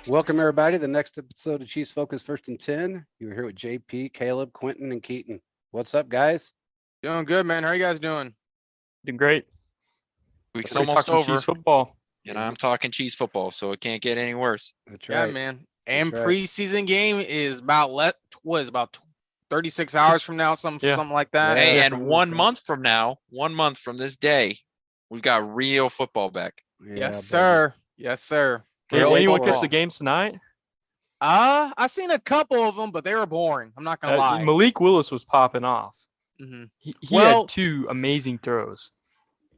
Welcome, everybody, to the next episode of Chiefs Focus First and 10. You're here with JP, Caleb, Quinten, and Keaton. What's up, guys? Doing good, man. How are you guys doing? Doing great. Week's Ready to talk almost some over, Chiefs football. and I'm talking cheese football, so it can't get any worse. That's Yeah, right. man. And That's right. preseason game is about 36 hours from now, something like that. Yeah. Hey, Yeah, and something 1 like that. month from now, 1 month from this day, we've got real football back. Yeah, Yes, baby. sir. Yes, sir. Did Real anyone football. catch the games tonight? I seen a couple of them, but they were boring. I'm not gonna lie. Malik Willis was popping off. Mhm. He Well- had two amazing throws.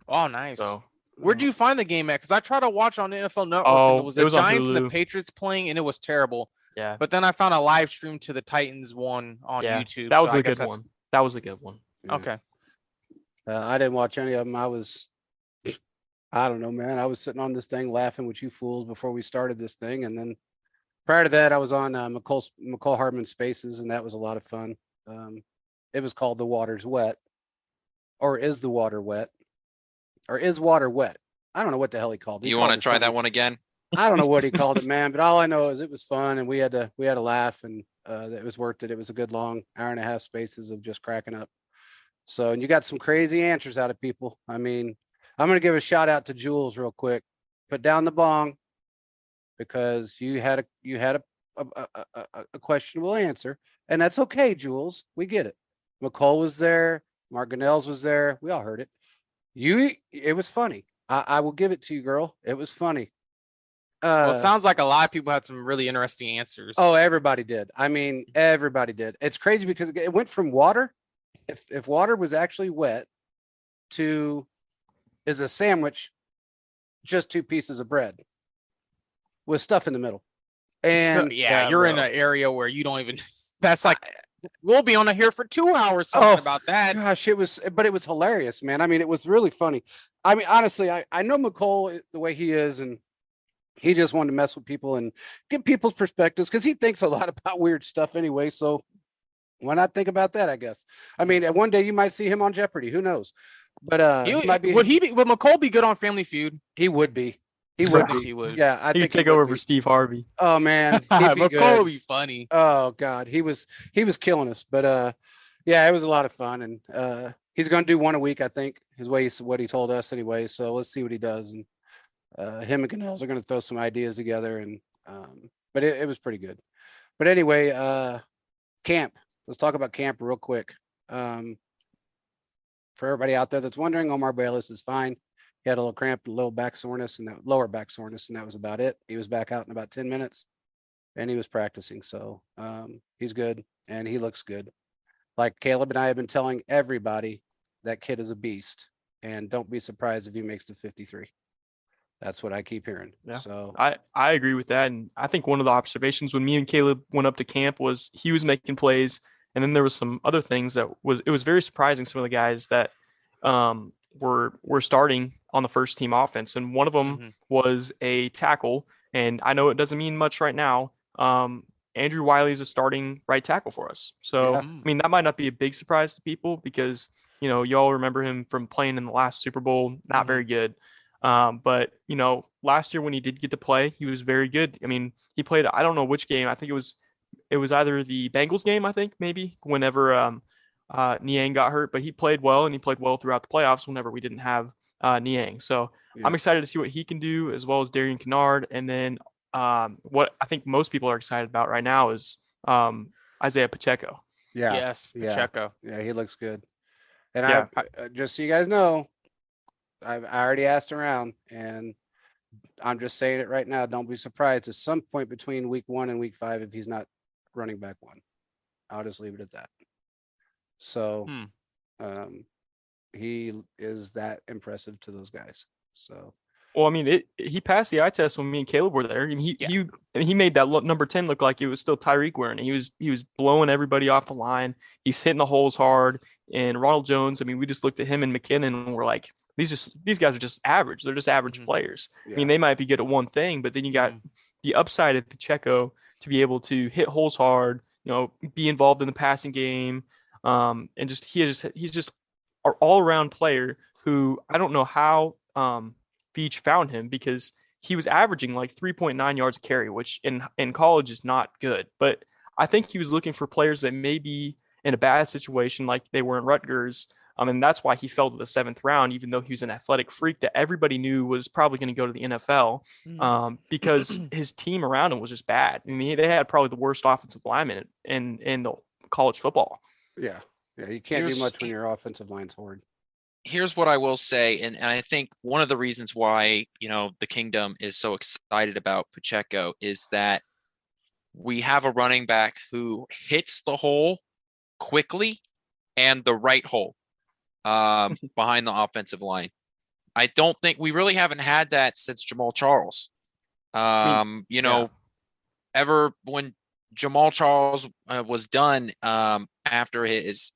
Oh, nice. So Where'd you find the game at? Because I tried to watch on the NFL Network, Oh, and it was it the was on Giants and the Hulu. Patriots playing, and it was terrible. yeah, But then I found a live stream to the Titans one on yeah, YouTube. that was so I a guess good one. That was a good one. Yeah. Okay. I didn't watch any of them. I don't know, man. I was sitting on this thing laughing with you fools before we started this thing. And then prior to that, I was on McCall Hardman Spaces, and that was a lot of fun. It was called The Water's Wet, or Is the Water Wet, or Is Water Wet? I don't know what the hell he called it. You want to try that one again? I don't know what he called it, man, but all I know is it was fun and we had to laugh, and it was worth it. It was a good long hour and a half spaces of just cracking up. So, and you got some crazy answers out of people. I mean, I'm going to give a shout out to Jules real quick. Put down the bong because you had a questionable answer, and that's okay, Jules. We get it. McCall was there. Mark Gunnels was there. We all heard it. It was funny. I will give it to you, girl. It was funny. Well, it sounds like a lot of people had some really interesting answers. Oh, everybody did. I mean, everybody did. It's crazy because it went from water, if water was actually wet, to is a sandwich just two pieces of bread with stuff in the middle. And yeah, you're in bro. an area where you don't even. That's like we'll be on here for 2 hours talking about that. gosh, it was hilarious, man. I mean, it was really funny. I mean, honestly, I know McCall the way he is, and he just wanted to mess with people and get people's perspectives because he thinks a lot about weird stuff anyway. So why not think about that? I guess. I mean, one day you might see him on Jeopardy. Who knows? But he might be. Would McCall be good on Family Feud? He would be. He I would think be. he would. Yeah, I He think could take would over be. for Steve Harvey. Oh man, he'd be McCall good. would be funny. Oh God, he was killing us. But yeah, it was a lot of fun, and he's going to do one a week, I think, is what he told us anyway. So let's see what he does, and him and Canels are going to throw some ideas together, and but it was pretty good. But anyway, camp. Let's talk about camp real quick. For everybody out there that's wondering, Omar Bayless is fine. He had a little cramp, a little back soreness, and that lower back soreness, and that was about it. He was back out in about 10 minutes, and he was practicing. So he's good, and he looks good. Like Caleb and I have been telling everybody, that kid is a beast, and don't be surprised if he makes the 53. That's what I keep hearing. Yeah. So I agree with that, and I think one of the observations when me and Caleb went up to camp was he was making plays, and then there was some other things it was very surprising. Some of the guys that were starting on the first team offense, and one of them was a tackle. And I know it doesn't mean much right now. Andrew Wiley is a starting right tackle for us. So Yeah. I mean, that might not be a big surprise to people because y'all remember him from playing in the last Super Bowl, not very good. But last year when he did get to play, he was very good. I mean, he played, I don't know which game. I think it was either the Bengals game, I think maybe, whenever Niang got hurt, but he played well, and he played well throughout the playoffs whenever we didn't have Niang. So Yeah. I'm excited to see what he can do, as well as Darian Kennard. And then what I think most people are excited about right now is Isaiah Pacheco. yeah, Yes, Yeah. Pacheco. yeah, he looks good. And Yeah. I just so you guys know, I already asked around, and I'm just saying it right now. Don't be surprised at some point between week 1 and week 5 if he's not running back 1. I'll just leave it at that. So, he is that impressive to those guys. So, Well, I mean, he passed the eye test when me and Caleb were there, and he made that number 10 look like it was still Tyreek wearing it. He was blowing everybody off the line. He's hitting the holes hard. And Ronald Jones, I mean, we just looked at him and McKinnon, and we're like, these guys are just average. They're just average players. yeah. I mean, they might be good at one thing, but then you got the upside of Pacheco to be able to hit holes hard, be involved in the passing game, and he's just an all around player who I don't know how Veach found him, because he was averaging like 3.9 yards a carry, which in college is not good. But I think he was looking for players that may be in a bad situation like they were in Rutgers. And that's why he fell to the 7th round, even though he was an athletic freak that everybody knew was probably going to go to the NFL, because his team around him was just bad. I mean, they had probably the worst offensive lineman in the college football. Yeah. Yeah. You can't do much when your offensive line's horrid. Here's what I will say, and I think one of the reasons why, the Kingdom is so excited about Pacheco is that we have a running back who hits the hole quickly and the right hole behind the offensive line. I don't think we really haven't had that since Jamal Charles. Ever when Jamal Charles was done after his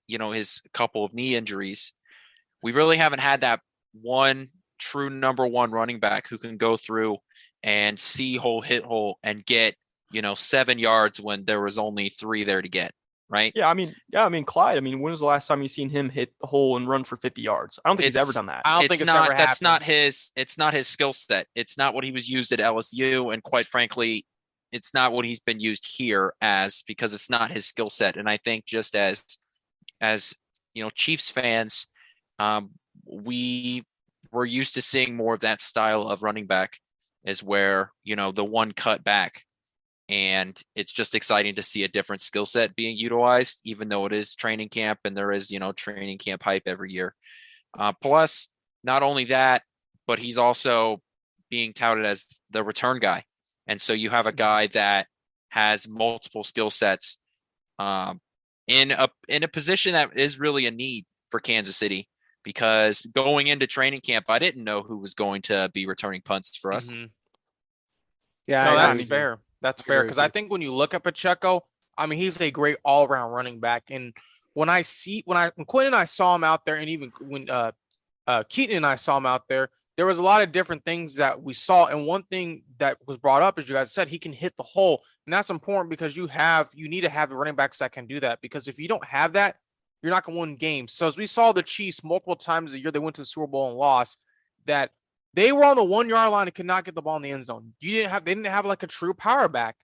couple of knee injuries, we really haven't had that one true number one running back who can go through and see hole, hit hole, and get 7 yards when there was only 3 there to get. Right. Yeah. I mean, Clyde, when was the last time you seen him hit the hole and run for 50 yards? I don't think he's ever done that. I don't think it's ever happened. It's not his skill set. It's not what he was used at LSU. And quite frankly, it's not what he's been used here as, because it's not his skill set. And I think just as Chiefs fans, we were used to seeing more of that style of running back, is where, the one cut back. And it's just exciting to see a different skill set being utilized, even though it is training camp and there is, training camp hype every year. Plus, not only that, but he's also being touted as the return guy. And so you have a guy that has multiple skill sets in a position that is really a need for Kansas City, because going into training camp, I didn't know who was going to be returning punts for us. Mm-hmm. Yeah, no, that's fair. That's fair, because I think when you look at Pacheco, he's a great all-around running back. And when Quinten and I saw him out there, and even when Keaton and I saw him out there was a lot of different things that we saw. And one thing that was brought up, as you guys said, he can hit the hole, and that's important because you need to have the running backs that can do that. Because if you don't have that, you're not going to win games. So as we saw the Chiefs multiple times a year, they went to the Super Bowl and lost, that they were on the 1-yard line and could not get the ball in the end zone. They didn't have like a true power back.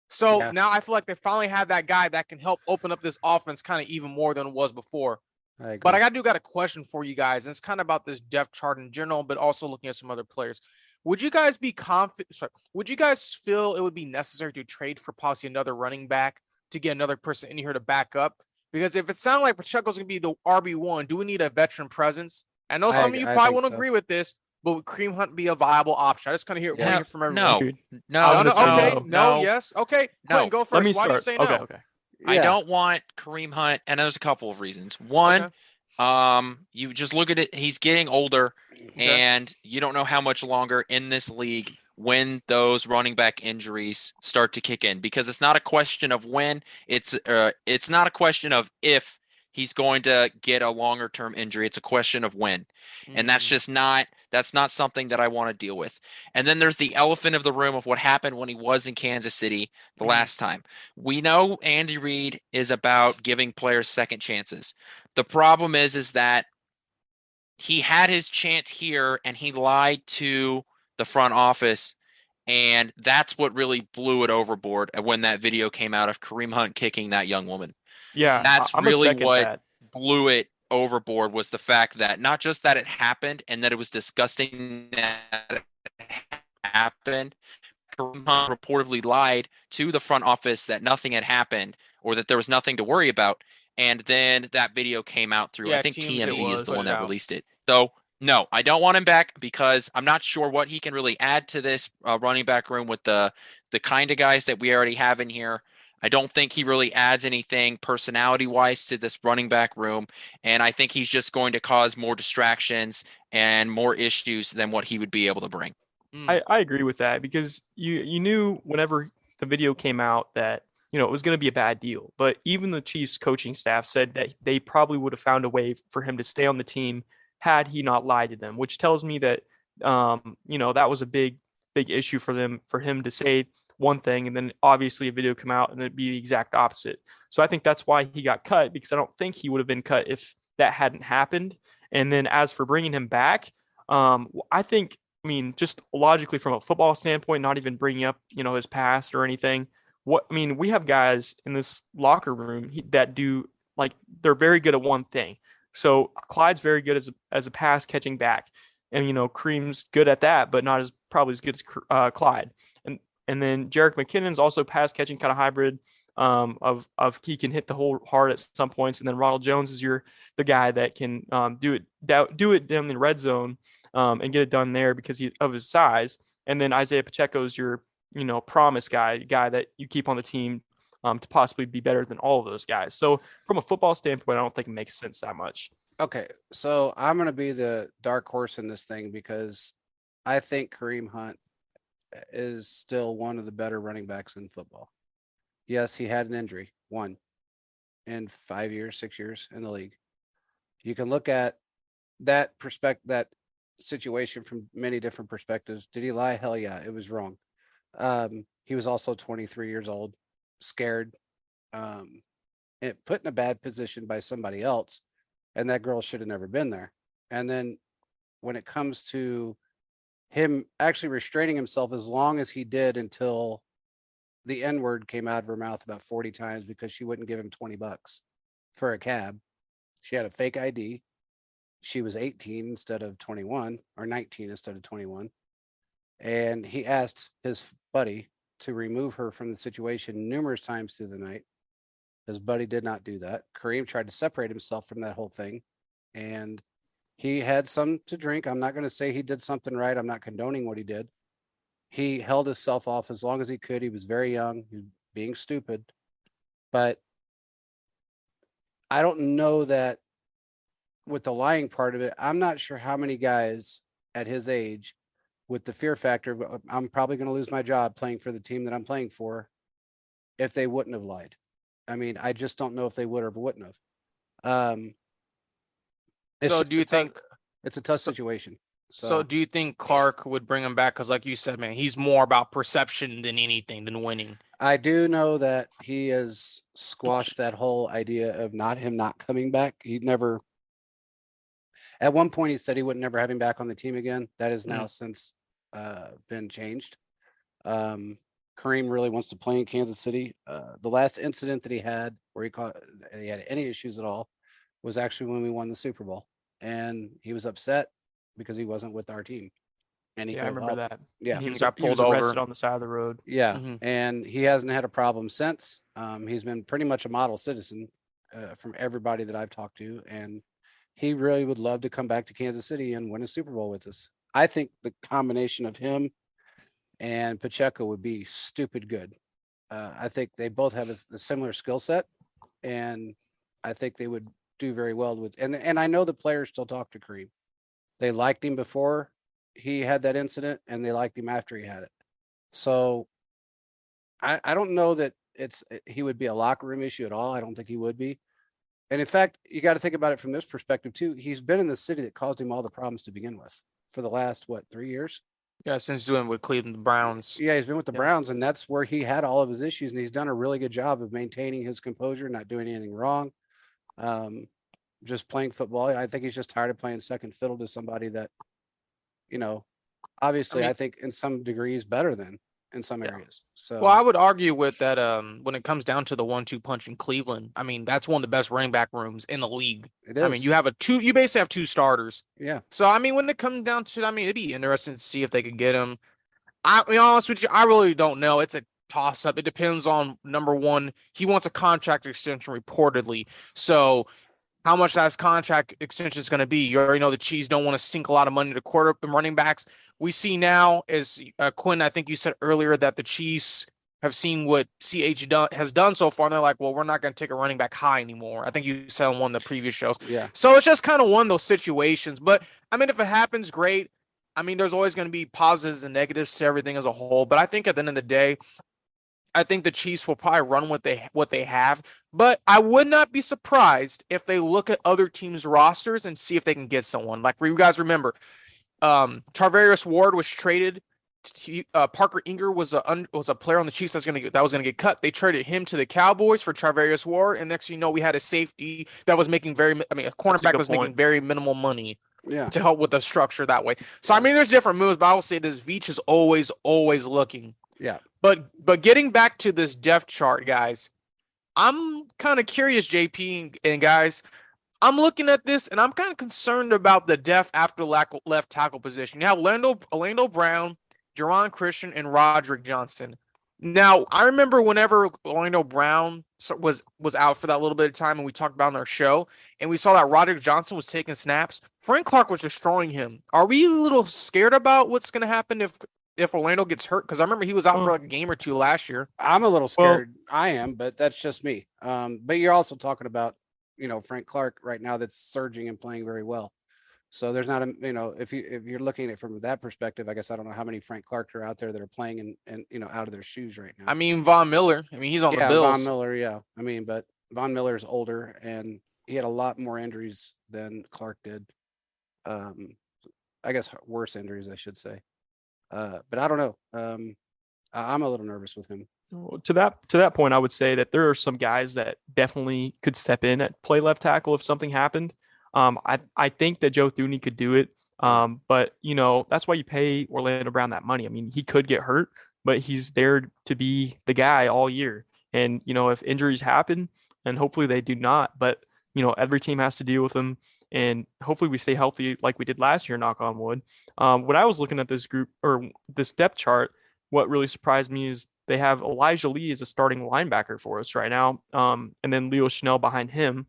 So now I feel like they finally have that guy that can help open up this offense kind of even more than it was before. But I got a question for you guys. And it's kind of about this depth chart in general, but also looking at some other players. Would you guys be confident? Would you guys feel it would be necessary to trade for possibly another running back to get another person in here to back up? Because if it sounds like Pacheco's going to be the RB1, do we need a veteran presence? I know some of you probably won't agree with this, but would Kareem Hunt be a viable option? I just kind of hear it from everyone. No. Yes. Okay. No. Quinten, go first. Let me Why start. do you say no? Okay. Yeah. I don't want Kareem Hunt, and there's a couple of reasons. One, you just look at it, he's getting older, and you don't know how much longer in this league when those running back injuries start to kick in, because it's not a question of when, it's not a question of if he's going to get a longer term injury. It's a question of when. And that's not something that I want to deal with. And then there's the elephant of the room of what happened when he was in Kansas City the last time. We know Andy Reid is about giving players second chances. The problem is that he had his chance here and he lied to the front office. And that's what really blew it overboard when that video came out of Kareem Hunt kicking that young woman. Yeah, that's really what blew it overboard, was the fact that not just that it happened and that it was disgusting that it happened. Kareem Hunt reportedly lied to the front office that nothing had happened or that there was nothing to worry about. And then that video came out through, I think TMZ is the one that released it. So no, I don't want him back because I'm not sure what he can really add to this running back room with the kind of guys that we already have in here. I don't think he really adds anything personality-wise to this running back room, and I think he's just going to cause more distractions and more issues than what he would be able to bring. I agree with that, because you knew whenever the video came out that it was going to be a bad deal. But even the Chiefs coaching staff said that they probably would have found a way for him to stay on the team had he not lied to them, which tells me that that was a big issue for him to say one thing and then obviously a video come out and then be the exact opposite. So I think that's why he got cut, because I don't think he would have been cut if that hadn't happened. And then as for bringing him back, I think I mean, just logically from a football standpoint, not even bringing up, his past or anything. We have guys in this locker room that do like they're very good at one thing. So Clyde's very good as a pass catching back, and Kareem's good at that, but not as probably as good as Clyde. And then Jerick McKinnon's also pass catching kind of hybrid. Of he can hit the hole hard at some points, and then Ronald Jones is the guy that can do it down the red zone and get it done there because of his size. And then Isaiah Pacheco's your promise guy that you keep on the team to possibly be better than all of those guys. So from a football standpoint, I don't think it makes sense that much. Okay, so I'm going to be the dark horse in this thing because I think Kareem Hunt is still one of the better running backs in football. Yes, he had an injury, one in 5 years, 6 years in the league. You can look at that situation from many different perspectives. Did he lie? Hell yeah, it was wrong. He was also 23 years old, scared, put in a bad position by somebody else, and that girl should have never been there. And then when it comes to him actually restraining himself as long as he did until the N-word came out of her mouth about 40 times because she wouldn't give him $20 for a cab. She had a fake ID. She was 18 instead of 21 or 19 instead of 21. And he asked his buddy to remove her from the situation numerous times through the night. His buddy did not do that. Kareem tried to separate himself from that whole thing. And he had some to drink. I'm not going to say he did something right. I'm not condoning what he did. He held himself off as long as he could. He was very young. He was being stupid. But I don't know that with the lying part of it, I'm not sure how many guys at his age with the fear factor of I'm probably going to lose my job playing for the team that I'm playing for if they wouldn't have lied. I mean, I just don't know if they would or wouldn't have. So do you think it's a tough situation? So do you think Clark would bring him back? Because like you said, man, he's more about perception than anything, than winning. I do know that he has squashed that whole idea of him not coming back. He never, at one point he said he would never have him back on the team again. That has now since been changed. Kareem really wants to play in Kansas City. The last incident that he had where he had any issues at all was actually when we won the Super Bowl. And he was upset because he wasn't with our team. And I remember that. Yeah. He got pulled arrested over on the side of the road. Yeah. And he hasn't had a problem since. He's been pretty much a model citizen from everybody that I've talked to. And he really would love to come back to Kansas City and win a Super Bowl with us. I think the combination of him and Pacheco would be stupid good. I think they both have a similar skill set. And I think they would do very well with, and I know the players still talk to Kareem. They liked him before he had that incident and they liked him after he had it. So I don't know that he would be a locker room issue at all. I don't think he would be. And in fact, you got to think about it from this perspective too. He's been in the city that caused him all the problems to begin with for the last, 3 years? Yeah, since doing with Cleveland Browns. Yeah, he's been with the Browns, and that's where he had all of his issues, and he's done a really good job of maintaining his composure, not doing anything wrong. Just playing football. I think he's just tired of playing second fiddle to somebody that, obviously I think in some degree is better than in some areas. So well, I would argue with that when it comes down to the 1-2 punch in Cleveland. I mean, that's one of the best running back rooms in the league. It is. I mean, you basically have two starters. Yeah. So I mean, when it comes down to it'd be interesting to see if they could get him. I'll be honest with you, I really don't know. It's a toss up. It depends on, number one, he wants a contract extension reportedly. So how much that contract extension is going to be. You already know the Chiefs don't want to sink a lot of money to quarter and running backs. We see now, as Quinn, I think you said earlier, that the Chiefs have seen what CH has done so far, and they're like, well, we're not going to take a running back high anymore. I think you said on one of the previous shows. Yeah. So it's just kind of one of those situations. But, I mean, if it happens, great. I mean, there's always going to be positives and negatives to everything as a whole. But I think at the end of the day, I think the Chiefs will probably run what they have, but I would not be surprised if they look at other teams' rosters and see if they can get someone. Like, you guys remember, Charvarius Ward was traded. Parker Inger was a player on the Chiefs that was gonna get cut. They traded him to the Cowboys for Charvarius Ward, and next thing you know, we had a safety that was making a cornerback was making very minimal money. Yeah. to help with the structure that way. So I mean, there's different moves, but I will say this: Veach is always looking. Yeah. But getting back to this depth chart, guys, I'm kind of curious, JP and guys. I'm looking at this and I'm kind of concerned about the depth after left tackle position. You have Orlando Brown, Jerron Christian, and Roderick Johnson. Now, I remember whenever Orlando Brown was out for that little bit of time, and we talked about on our show, and we saw that Roderick Johnson was taking snaps. Frank Clark was destroying him. Are we a little scared about what's going to happen if Orlando gets hurt? Because I remember he was out for like a game or two last year. I'm a little scared. I am, but that's just me. But you're also talking about, Frank Clark right now that's surging and playing very well. So there's not if you're looking at it from that perspective, I guess I don't know how many Frank Clarks are out there that are playing and out of their shoes right now. I mean, Von Miller. I mean, he's on the Bills. Von Miller, yeah. I mean, but Von Miller's older and he had a lot more injuries than Clark did. I guess worse injuries, I should say. But I don't know. I'm a little nervous with him. To that point, I would say that there are some guys that definitely could step in at play left tackle if something happened. I think that Joe Thuney could do it. But that's why you pay Orlando Brown that money. I mean, he could get hurt, but he's there to be the guy all year. And if injuries happen, and hopefully they do not, but every team has to deal with them. And hopefully we stay healthy like we did last year, knock on wood. When I was looking at this group or this depth chart, what really surprised me is they have Elijah Lee as a starting linebacker for us right now. And then Leo Chanel behind him,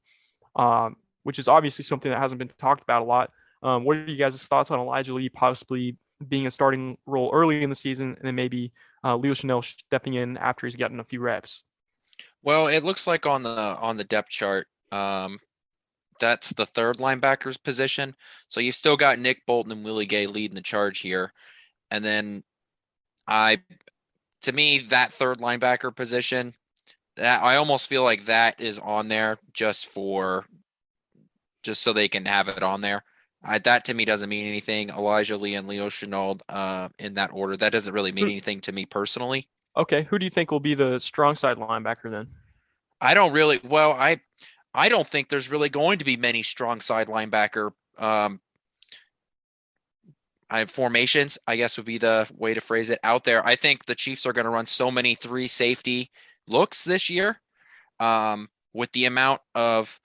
which is obviously something that hasn't been talked about a lot. What are you guys' thoughts on Elijah Lee possibly being a starting role early in the season and then maybe Leo Chanel stepping in after he's gotten a few reps? Well, it looks like on the depth chart, that's the third linebacker's position. So you've still got Nick Bolton and Willie Gay leading the charge here. And then to me, that third linebacker position, that I almost feel like that is on there just so they can have it on there. That to me doesn't mean anything. Elijah Lee and Leo Chenault in that order. That doesn't really mean anything to me personally. Okay, who do you think will be the strong side linebacker then? I don't think there's really going to be many strong side linebacker formations, I guess would be the way to phrase it, out there. I think the Chiefs are going to run so many 3 safety looks this year with the amount of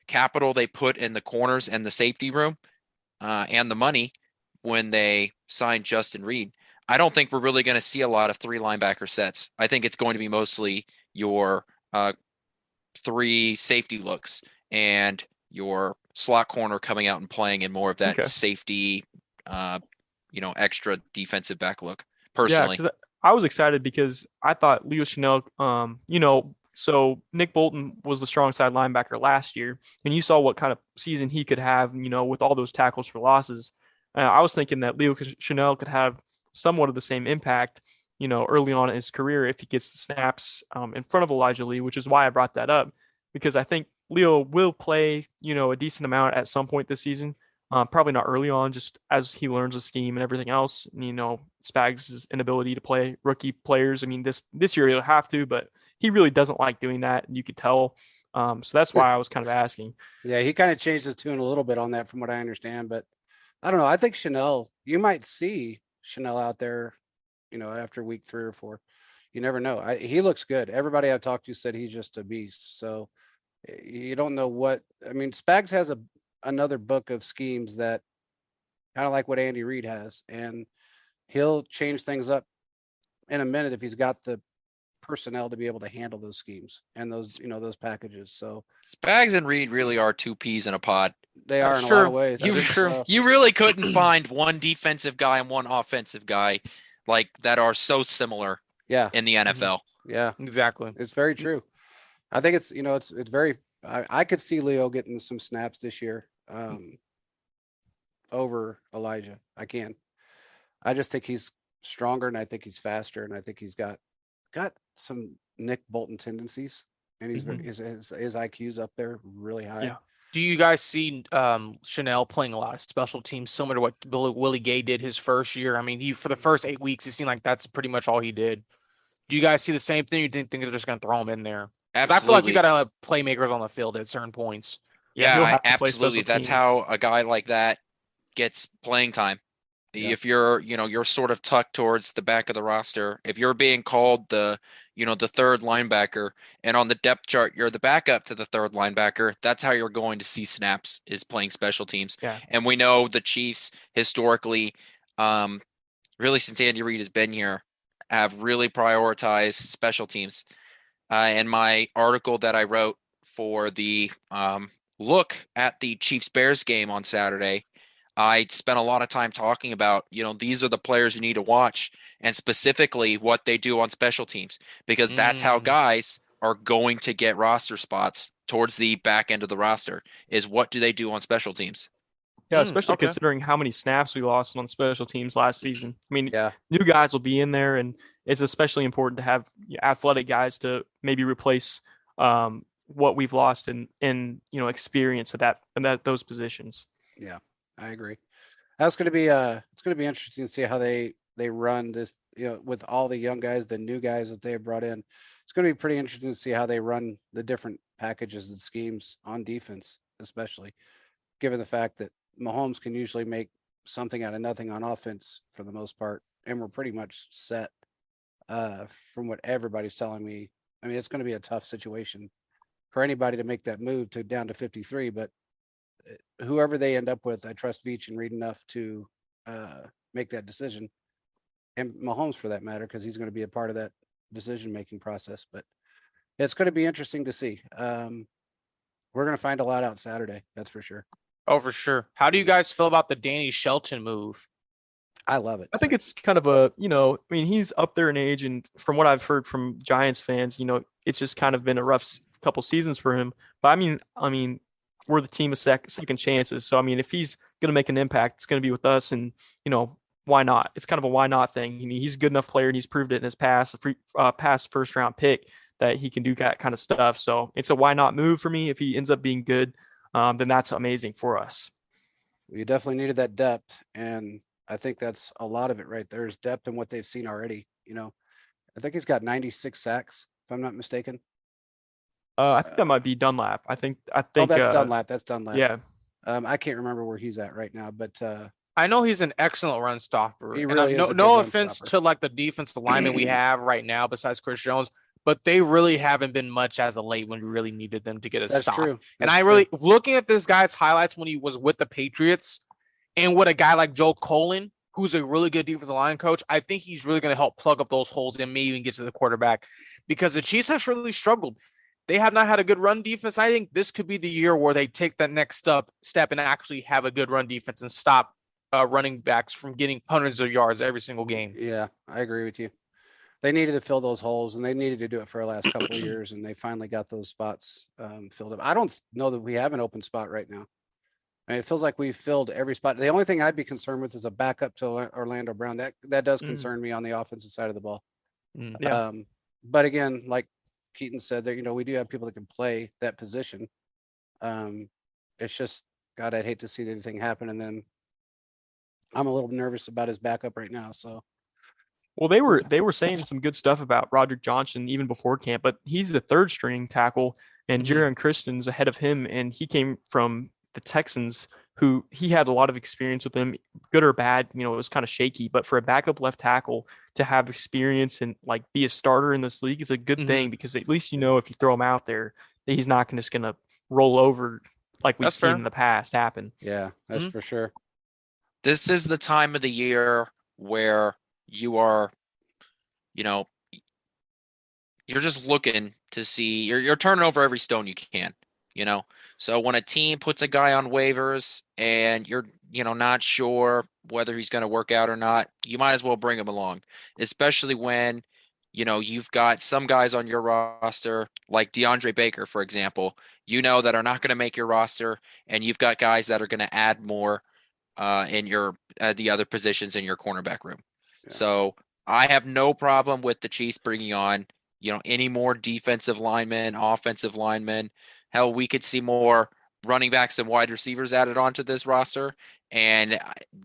capital they put in the corners and the safety room and the money when they signed Justin Reed. I don't think we're really going to see a lot of 3 linebacker sets. I think it's going to be mostly your 3 safety looks and your slot corner coming out and playing in more of that safety, extra defensive back look personally. Yeah, I was excited because I thought Leo Chanel, so Nick Bolton was the strong side linebacker last year, and you saw what kind of season he could have, with all those tackles for losses. I was thinking that Leo Chanel could have somewhat of the same impact, early on in his career if he gets the snaps in front of Elijah Lee, which is why I brought that up, because I think Leo will play, a decent amount at some point this season. Probably not early on, just as he learns the scheme and everything else. Spags' inability to play rookie players. I mean, this year he'll have to, but he really doesn't like doing that, and you could tell. So that's why I was kind of asking. Yeah, he kind of changed his tune a little bit on that from what I understand, but I don't know. I think you might see Chanel out there, after week 3 or 4. You never know. He looks good. Everybody I've talked to said he's just a beast. So you don't know Spags has another book of schemes that kind of like what Andy Reid has, and he'll change things up in a minute if he's got the personnel to be able to handle those schemes and those packages. So Spags and Reid really are 2 peas in a pod. They are in a lot of ways. You really couldn't find one defensive guy and one offensive guy like that are so similar in the NFL. Yeah, exactly. It's very true. I think it's it's very I could see Leo getting some snaps this year over Elijah. I can. I just think he's stronger, and I think he's faster, and I think he's got some Nick Bolton tendencies, and his IQ's up there really high. Yeah. Do you guys see Chanel playing a lot of special teams similar to what Willie Gay did his first year? I mean, he for the first 8 weeks, it seemed like that's pretty much all he did. Do you guys see the same thing? You didn't think they're just going to throw him in there? Because I feel like you got to have playmakers on the field at certain points. Yeah, absolutely. That's how a guy like that gets playing time. Yeah. If you're sort of tucked towards the back of the roster, if you're being called the third linebacker, and on the depth chart you're the backup to the third linebacker, that's how you're going to see snaps, is playing special teams. Yeah. And we know the Chiefs historically, really since Andy Reid has been here, have really prioritized special teams. In my article that I wrote for the look at the Chiefs Bears game on Saturday, I spent a lot of time talking about, these are the players you need to watch, and specifically what they do on special teams, because that's how guys are going to get roster spots towards the back end of the roster, is what do they do on special teams. Yeah, especially Okay. considering how many snaps we lost on special teams last season. I mean, Yeah. new guys will be in there, and it's especially important to have athletic guys to maybe replace what we've lost in experience at those positions. Yeah, I agree. That's going to be it's going to be interesting to see how they run this, with all the young guys, the new guys that they have brought in. It's going to be pretty interesting to see how they run the different packages and schemes on defense, especially given the fact that Mahomes can usually make something out of nothing on offense for the most part, and we're pretty much set from what everybody's telling me. I mean, it's going to be a tough situation for anybody to make that move to down to 53, but whoever they end up with, I trust Veach and Reed enough to make that decision, and Mahomes for that matter, because he's going to be a part of that decision-making process. But it's going to be interesting to see. We're going to find a lot out Saturday. That's for sure. Oh, for sure. How do you guys feel about the Danny Shelton move? I love it. I think it's kind of he's up there in age, and from what I've heard from Giants fans, it's just kind of been a rough couple seasons for him. But I mean, we're the team of second chances. So I mean, if he's going to make an impact, it's going to be with us, and why not? It's kind of a why not thing. He's a good enough player, and he's proved it in his past first round pick that he can do that kind of stuff. So it's a why not move for me. If he ends up being good, then that's amazing for us. We definitely needed that depth, and I think that's a lot of it right there, is depth in what they've seen already. I think he's got 96 sacks, if I'm not mistaken. I think that might be Dunlap. I think. Oh, that's Dunlap. That's Dunlap. Yeah. I can't remember where he's at right now, but I know he's an excellent run stopper. He really is a good no run offense stopper. to like the defensive lineman we have right now besides Chris Jones, but they really haven't been much as of late when we really needed them to get a that's stop. true. And That's I really looking at this guy's highlights when he was with the Patriots and with a guy like Joe Colin, who's a really good defensive line coach, I think he's really going to help plug up those holes and maybe even get to the quarterback, because the Chiefs have really struggled. They have not had a good run defense. I think this could be the year where they take that next step and actually have a good run defense and stop running backs from getting hundreds of yards every single game. Yeah, I agree with you. They needed to fill those holes, and they needed to do it for the last couple of years, and they finally got those spots filled up. I don't know that we have an open spot right now. I mean, it feels like we've filled every spot. The only thing I'd be concerned with is a backup to Orlando Brown. That does concern me on the offensive side of the ball. Yeah. But again, like Keaton said, that we do have people that can play that position. It's just, God, I'd hate to see anything happen, and then I'm a little nervous about his backup right now. So, well, they were saying some good stuff about Roderick Johnson even before camp, but he's the third string tackle, and Jaron Christen's ahead of him, and he came from the Texans, who he had a lot of experience with them, good or bad. It was kind of shaky, but for a backup left tackle to have experience and like be a starter in this league is a good thing, because at least if you throw him out there, that he's not just going to roll over like we've seen in the past happen. Yeah, that's for sure. This is the time of the year where you are, you're just looking to see, you're turning over every stone you can, So when a team puts a guy on waivers and you're, not sure whether he's going to work out or not, you might as well bring him along, especially when, you've got some guys on your roster like DeAndre Baker, for example, that are not going to make your roster, and you've got guys that are going to add more in your the other positions in your cornerback room. Yeah. So I have no problem with the Chiefs bringing on, any more defensive linemen, offensive linemen. Hell, we could see more running backs and wide receivers added onto this roster, and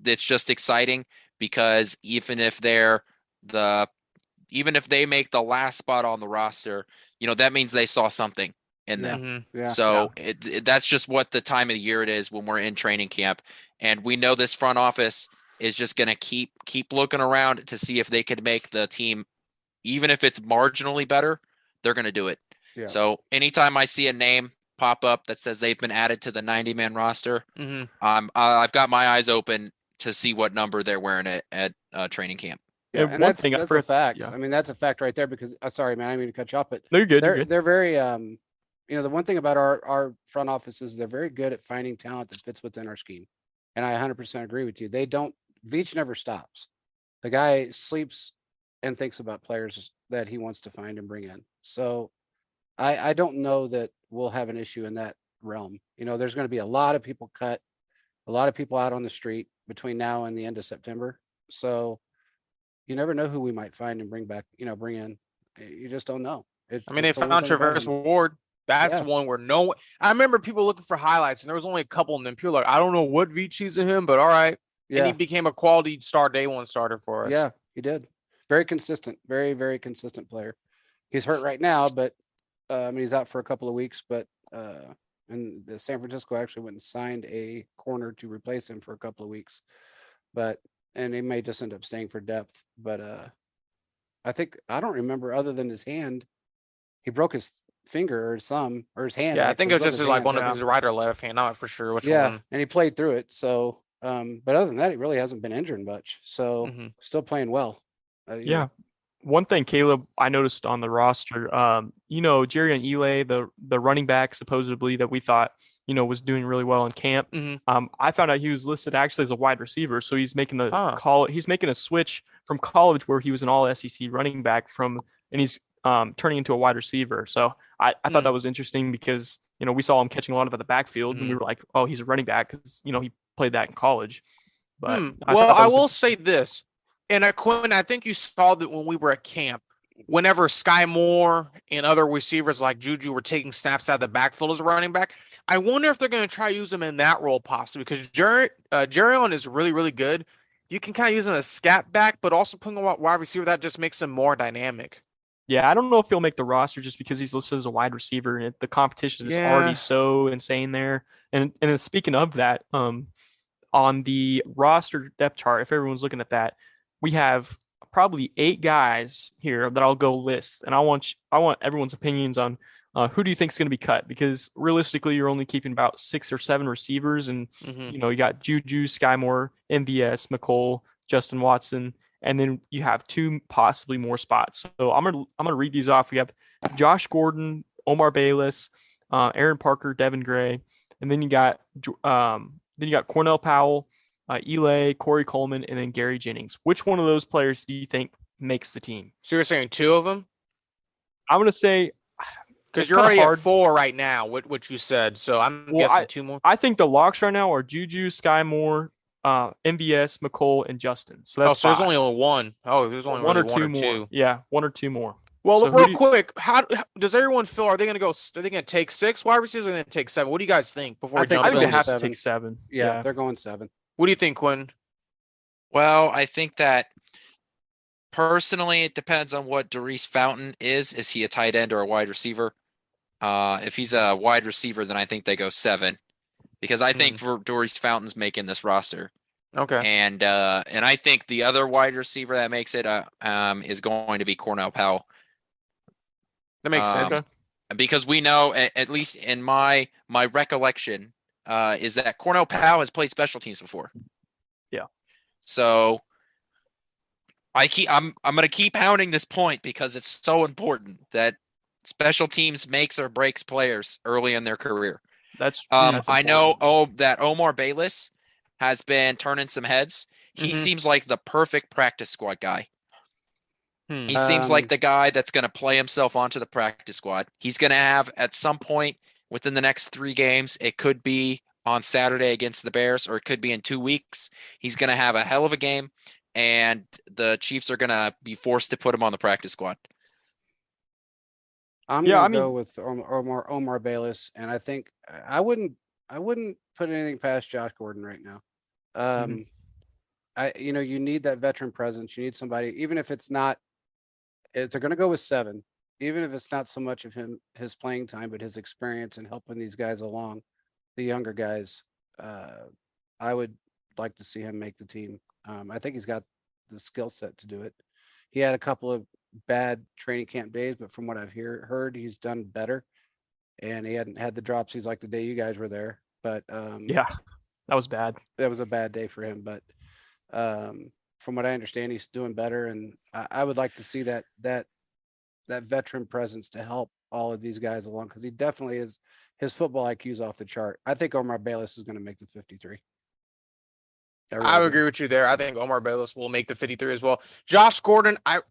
it's just exciting, because even if they make the last spot on the roster, that means they saw something in them. Mm-hmm. Yeah. So that's just what the time of the year it is when we're in training camp, and we know this front office is just going to keep looking around to see if they could make the team, even if it's marginally better, they're going to do it. Yeah. So anytime I see a name pop up that says they've been added to the 90-man roster, I've got my eyes open to see what number they're wearing at training camp. Yeah, And and one that's thing I a forgot- fact. yeah. I mean, that's a fact right there because sorry, man, I didn't mean to cut you off, but No, you're good. You're good. they're very the one thing about our front office is they're very good at finding talent that fits within our scheme. And I 100% agree with you. They don't Veach never stops. The guy sleeps and thinks about players that he wants to find and bring in. So I don't know that we'll have an issue in that realm. There's going to be a lot of people cut, a lot of people out on the street between now and the end of September. So you never know who we might find and bring back, bring in. You just don't know. I mean, they it's the one found thing about Traverse them. Ward. That's Yeah. one where I remember people looking for highlights, and there was only a couple of them. People were like, I don't know what Veach sees in him, but all right. And he Yeah, became a quality day one starter for us. yeah, he did. Very consistent, very, very consistent player. He's hurt right now, but I mean, he's out for a couple of weeks, but and the San Francisco actually went and signed a corner to replace him for a couple of weeks. And he may just end up staying for depth. But I don't remember other than his hand, he broke his finger or his hand. Yeah, I think actually. it was Broke just his like hand. one of his right or left hand. Not for sure which one. And he played through it. So, but other than that, he really hasn't been injured much. So still playing well. Yeah. One thing, Caleb, I noticed on the roster, Jerry and Eli, the running back supposedly that we thought, was doing really well in camp. I found out he was listed actually as a wide receiver. So he's making he's making a switch from college where he was an all SEC running back and he's turning into a wide receiver. So I thought that was interesting because, we saw him catching a lot of it in the backfield and we were like, oh, he's a running back because, he played that in college. But I will say this. And Quinn, I think you saw that when we were at camp, whenever Sky Moore and other receivers like Juju were taking snaps out of the backfield as a running back, I wonder if they're going to try to use him in that role possibly because Jerrion is really, really good. You can kind of use him as a scat back, but also putting a wide receiver, that just makes him more dynamic. Yeah, I don't know if he'll make the roster just because he's listed as a wide receiver and the competition is already so insane there. And speaking of that, on the roster depth chart, if everyone's looking at that, we have probably 8 guys here that I'll go list, and I want everyone's opinions on who do you think is going to be cut, because realistically you're only keeping about 6 or 7 receivers, and you got Juju, Sky Moore, MVS, McCole, Justin Watson, and then you have 2 possibly more spots. So I'm gonna read these off. We have Josh Gordon, Omar Bayless, Aaron Parker, Devin Gray, and then you got Cornell Powell, Eli, Corey Coleman, and then Gary Jennings. Which one of those players do you think makes the team? So you're saying 2 of them? I'm going to say... Because you're already at 4 right now, what you said. So I'm guessing 2 more. I think the locks right now are Juju, Sky Moore, MVS, McCole, and Justin. So that's there's only one. Oh, there's only one or really two one or more. two. Yeah, 1 or 2 more. Well, so real quick, how does everyone feel? Are they going to go? Are they going to take 6 wide receivers? Or are they going to take 7? What do you guys think before we jump in? I think they have to take 7. Yeah, they're going 7. What do you think, Quinn? Well, I think that personally, it depends on what Doris Fountain is. Is he a tight end or a wide receiver? If he's a wide receiver, then I think they go 7, because I think for Doris Fountain's making this roster. Okay. And I think the other wide receiver that makes it is going to be Cornell Powell. That makes sense. Because we know, at least in my recollection, is that Cornell Powell has played special teams before. Yeah. So I'm going to keep pounding this point because it's so important that special teams makes or breaks players early in their career. That's I know that Omar Bayless has been turning some heads. He seems like the perfect practice squad guy. He seems like the guy that's going to play himself onto the practice squad. He's going to have, at some point within the next 3 games, it could be on Saturday against the Bears, or it could be in 2 weeks. He's going to have a hell of a game, and the Chiefs are going to be forced to put him on the practice squad. I'm going to go with Omar Bayless, and I think I wouldn't put anything past Josh Gordon right now. You need that veteran presence. You need somebody, even if it's not. If they're going to go with 7, even if it's not so much of his playing time, but his experience and helping these guys along, the younger guys, I would like to see him make the team. I think he's got the skill set to do it. He had a couple of bad training camp days, but from what I've heard, he's done better. And he hadn't had the dropsies like the day you guys were there. But Yeah, that was bad. That was a bad day for him. But from what I understand, he's doing better. And I would like to see that veteran presence to help all of these guys along, because he definitely is. His football IQ is off the chart. I think Omar Bayless is going to make the 53. I would agree with you there. I think Omar Bayless will make the 53 as well. Josh Gordon, I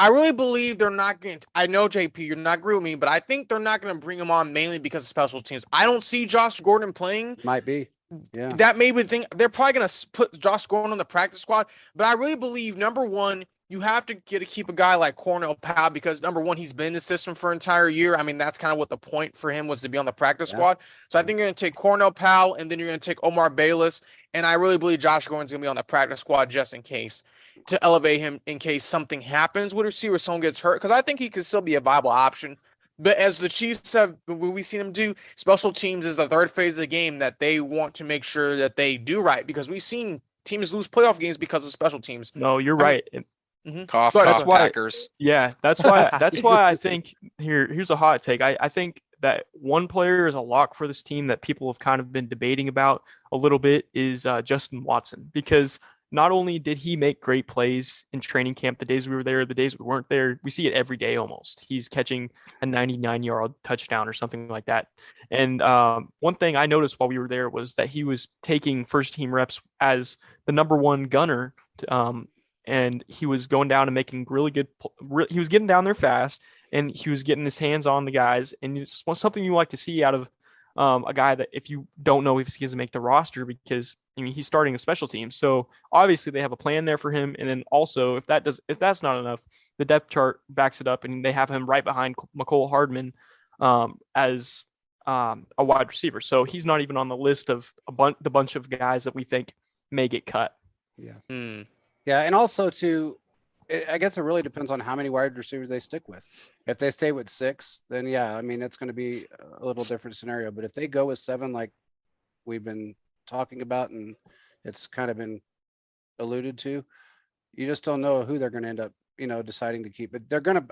really believe they're not going to, I know JP, you're not agree with me, but I think they're not going to bring him on mainly because of special teams. I don't see Josh Gordon playing. Might be. Yeah. That may be the thing. They're probably going to put Josh Gordon on the practice squad, but I really believe, number one, you have to keep a guy like Cornell Powell, because number one, he's been in the system for an entire year. I mean, that's kind of what the point for him was, to be on the practice squad. So I think you're going to take Cornell Powell, and then you're going to take Omar Bayless. And I really believe Josh Gordon's going to be on the practice squad just in case, to elevate him in case something happens with receiver, someone gets hurt. Because I think he could still be a viable option. But as the Chiefs have, we've seen them do, special teams is the third phase of the game that they want to make sure that they do right, because we've seen teams lose playoff games because of special teams. No, you're right. Cough, But cough, that's why- Packers. Yeah, that's why I think here's a hot take. I think that one player is a lock for this team that people have kind of been debating about a little bit is Justin Watson, because not only did he make great plays in training camp the days we were there, the days we weren't there, we see it every day almost. He's catching a 99-yard touchdown or something like that. And one thing I noticed while we were there was that he was taking first team reps as the number one gunner, and he was going down and making really good. He was getting down there fast, and he was getting his hands on the guys. And it's something you like to see out of a guy that, if you don't know if he's going to make the roster, because I mean he's starting a special team. So obviously they have a plan there for him. And then also if that's not enough, the depth chart backs it up, and they have him right behind McCole Hardman as a wide receiver. So he's not even on the list of the bunch of guys that we think may get cut. Yeah. Yeah, and also I guess it really depends on how many wide receivers they stick with. If they stay with 6, then yeah, I mean, it's going to be a little different scenario. But if they go with 7, like we've been talking about, and it's kind of been alluded to, you just don't know who they're going to end up, deciding to keep. But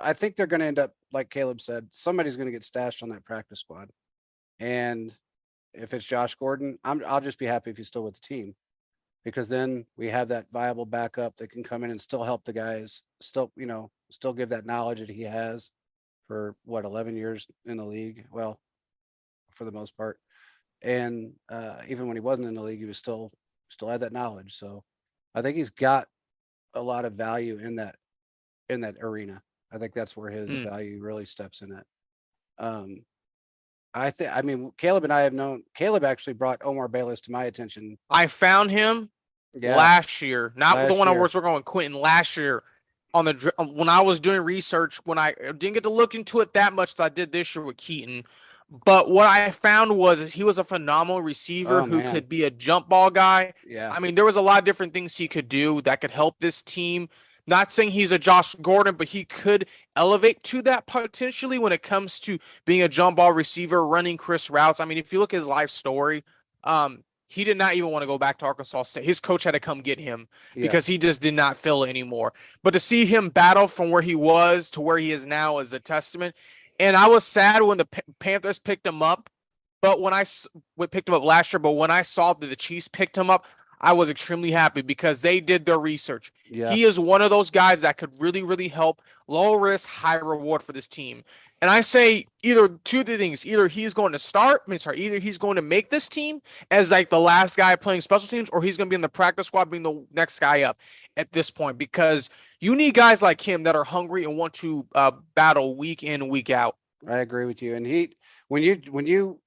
I think they're going to end up, like Caleb said, somebody's going to get stashed on that practice squad. And if it's Josh Gordon, I'll just be happy if he's still with the team, because then we have that viable backup that can come in and still help the guys, still give that knowledge that he has for 11 years in the league. Well, for the most part. And even when he wasn't in the league, he was still had that knowledge. So I think he's got a lot of value in that arena. I think that's where his value really steps in it. Caleb and I have known. Caleb actually brought Omar Bayless to my attention. I found him last year, not the one I was working on with Quinten last year. When I was doing research, when I didn't get to look into it that much as I did this year with Keaton. But what I found was he was a phenomenal receiver who could be a jump ball guy. Yeah. I mean, there was a lot of different things he could do that could help this team. Not saying he's a Josh Gordon, but he could elevate to that potentially when it comes to being a jump ball receiver, running Chris routes. I mean, if you look at his life story, he did not even want to go back to Arkansas State. His coach had to come get him because he just did not feel it anymore. But to see him battle from where he was to where he is now is a testament. And I was sad when the Panthers picked him up, but when we picked him up last year, but when I saw that the Chiefs picked him up, I was extremely happy because they did their research. Yeah. He is one of those guys that could really, really help. Low risk, high reward for this team. And I say either two things. Either he's going to either he's going to make this team as like the last guy playing special teams, or he's going to be in the practice squad being the next guy up at this point, because you need guys like him that are hungry and want to battle week in, week out. I agree with you. And when you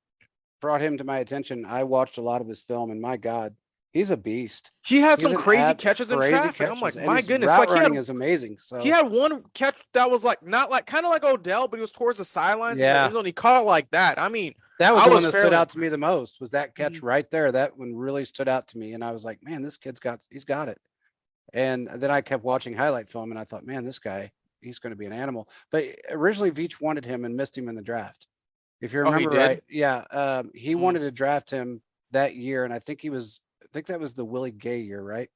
brought him to my attention, I watched a lot of his film, and my God, he's a beast. He had some crazy catches in traffic. I'm like, my goodness, route running is amazing. So he had one catch that was like kind of like Odell, but he was towards the sidelines. Yeah, and he caught it like that. I mean, that was the one that stood out to me the most. Was that catch right there? That one really stood out to me, and I was like, man, this kid's got it. And then I kept watching highlight film, and I thought, man, this guy, to be an animal. But originally Veach wanted him and missed him in the draft. If you Oh, he remember did? right, yeah, he Hmm. wanted to draft him that year, and I think that was the Willie Gay year, right?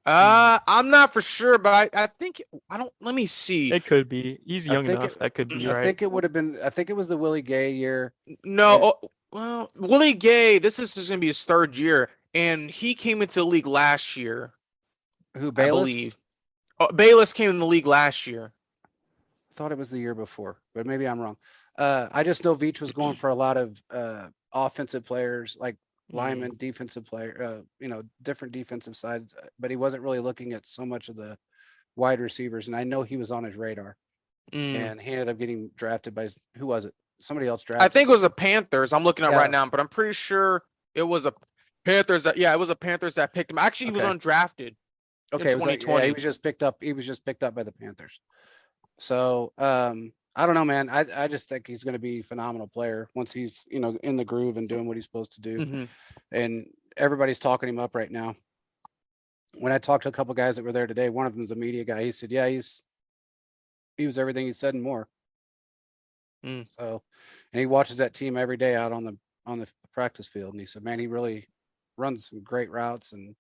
I'm not for sure, but I think I don't. Let me see. It could be. He's I young think enough. That could be I right. think it would have been. I think it was the Willie Gay year. No, well, Willie Gay. This is going to be his third year, and he came into the league last year. Who I Bayless? believe. Oh, Bayless came in the league last year. I thought it was the year before, but maybe I'm wrong. I just know Veach was going for a lot of offensive players, like linemen, defensive player, different defensive sides, but he wasn't really looking at so much of the wide receivers. And I know he was on his radar, and he ended up getting drafted by, who was it? Somebody else drafted. I think it was the Panthers. I'm looking at Yeah. right now, but I'm pretty sure it was a Panthers that. Yeah, it was a Panthers that picked him. Actually, he was Okay. undrafted. Okay, in it was like, 2020. he was just picked up. He was just picked up by the Panthers. So I don't know, man. I just think he's going to be a phenomenal player once he's in the groove and doing what he's supposed to do. Mhm. And everybody's talking him up right now. When I talked to a couple guys that were there today, one of them is a media guy. He said, "Yeah, he was everything he said and more." Mm. So, and he watches that team every day out on the practice field, and he said, "Man, he really runs some great routes and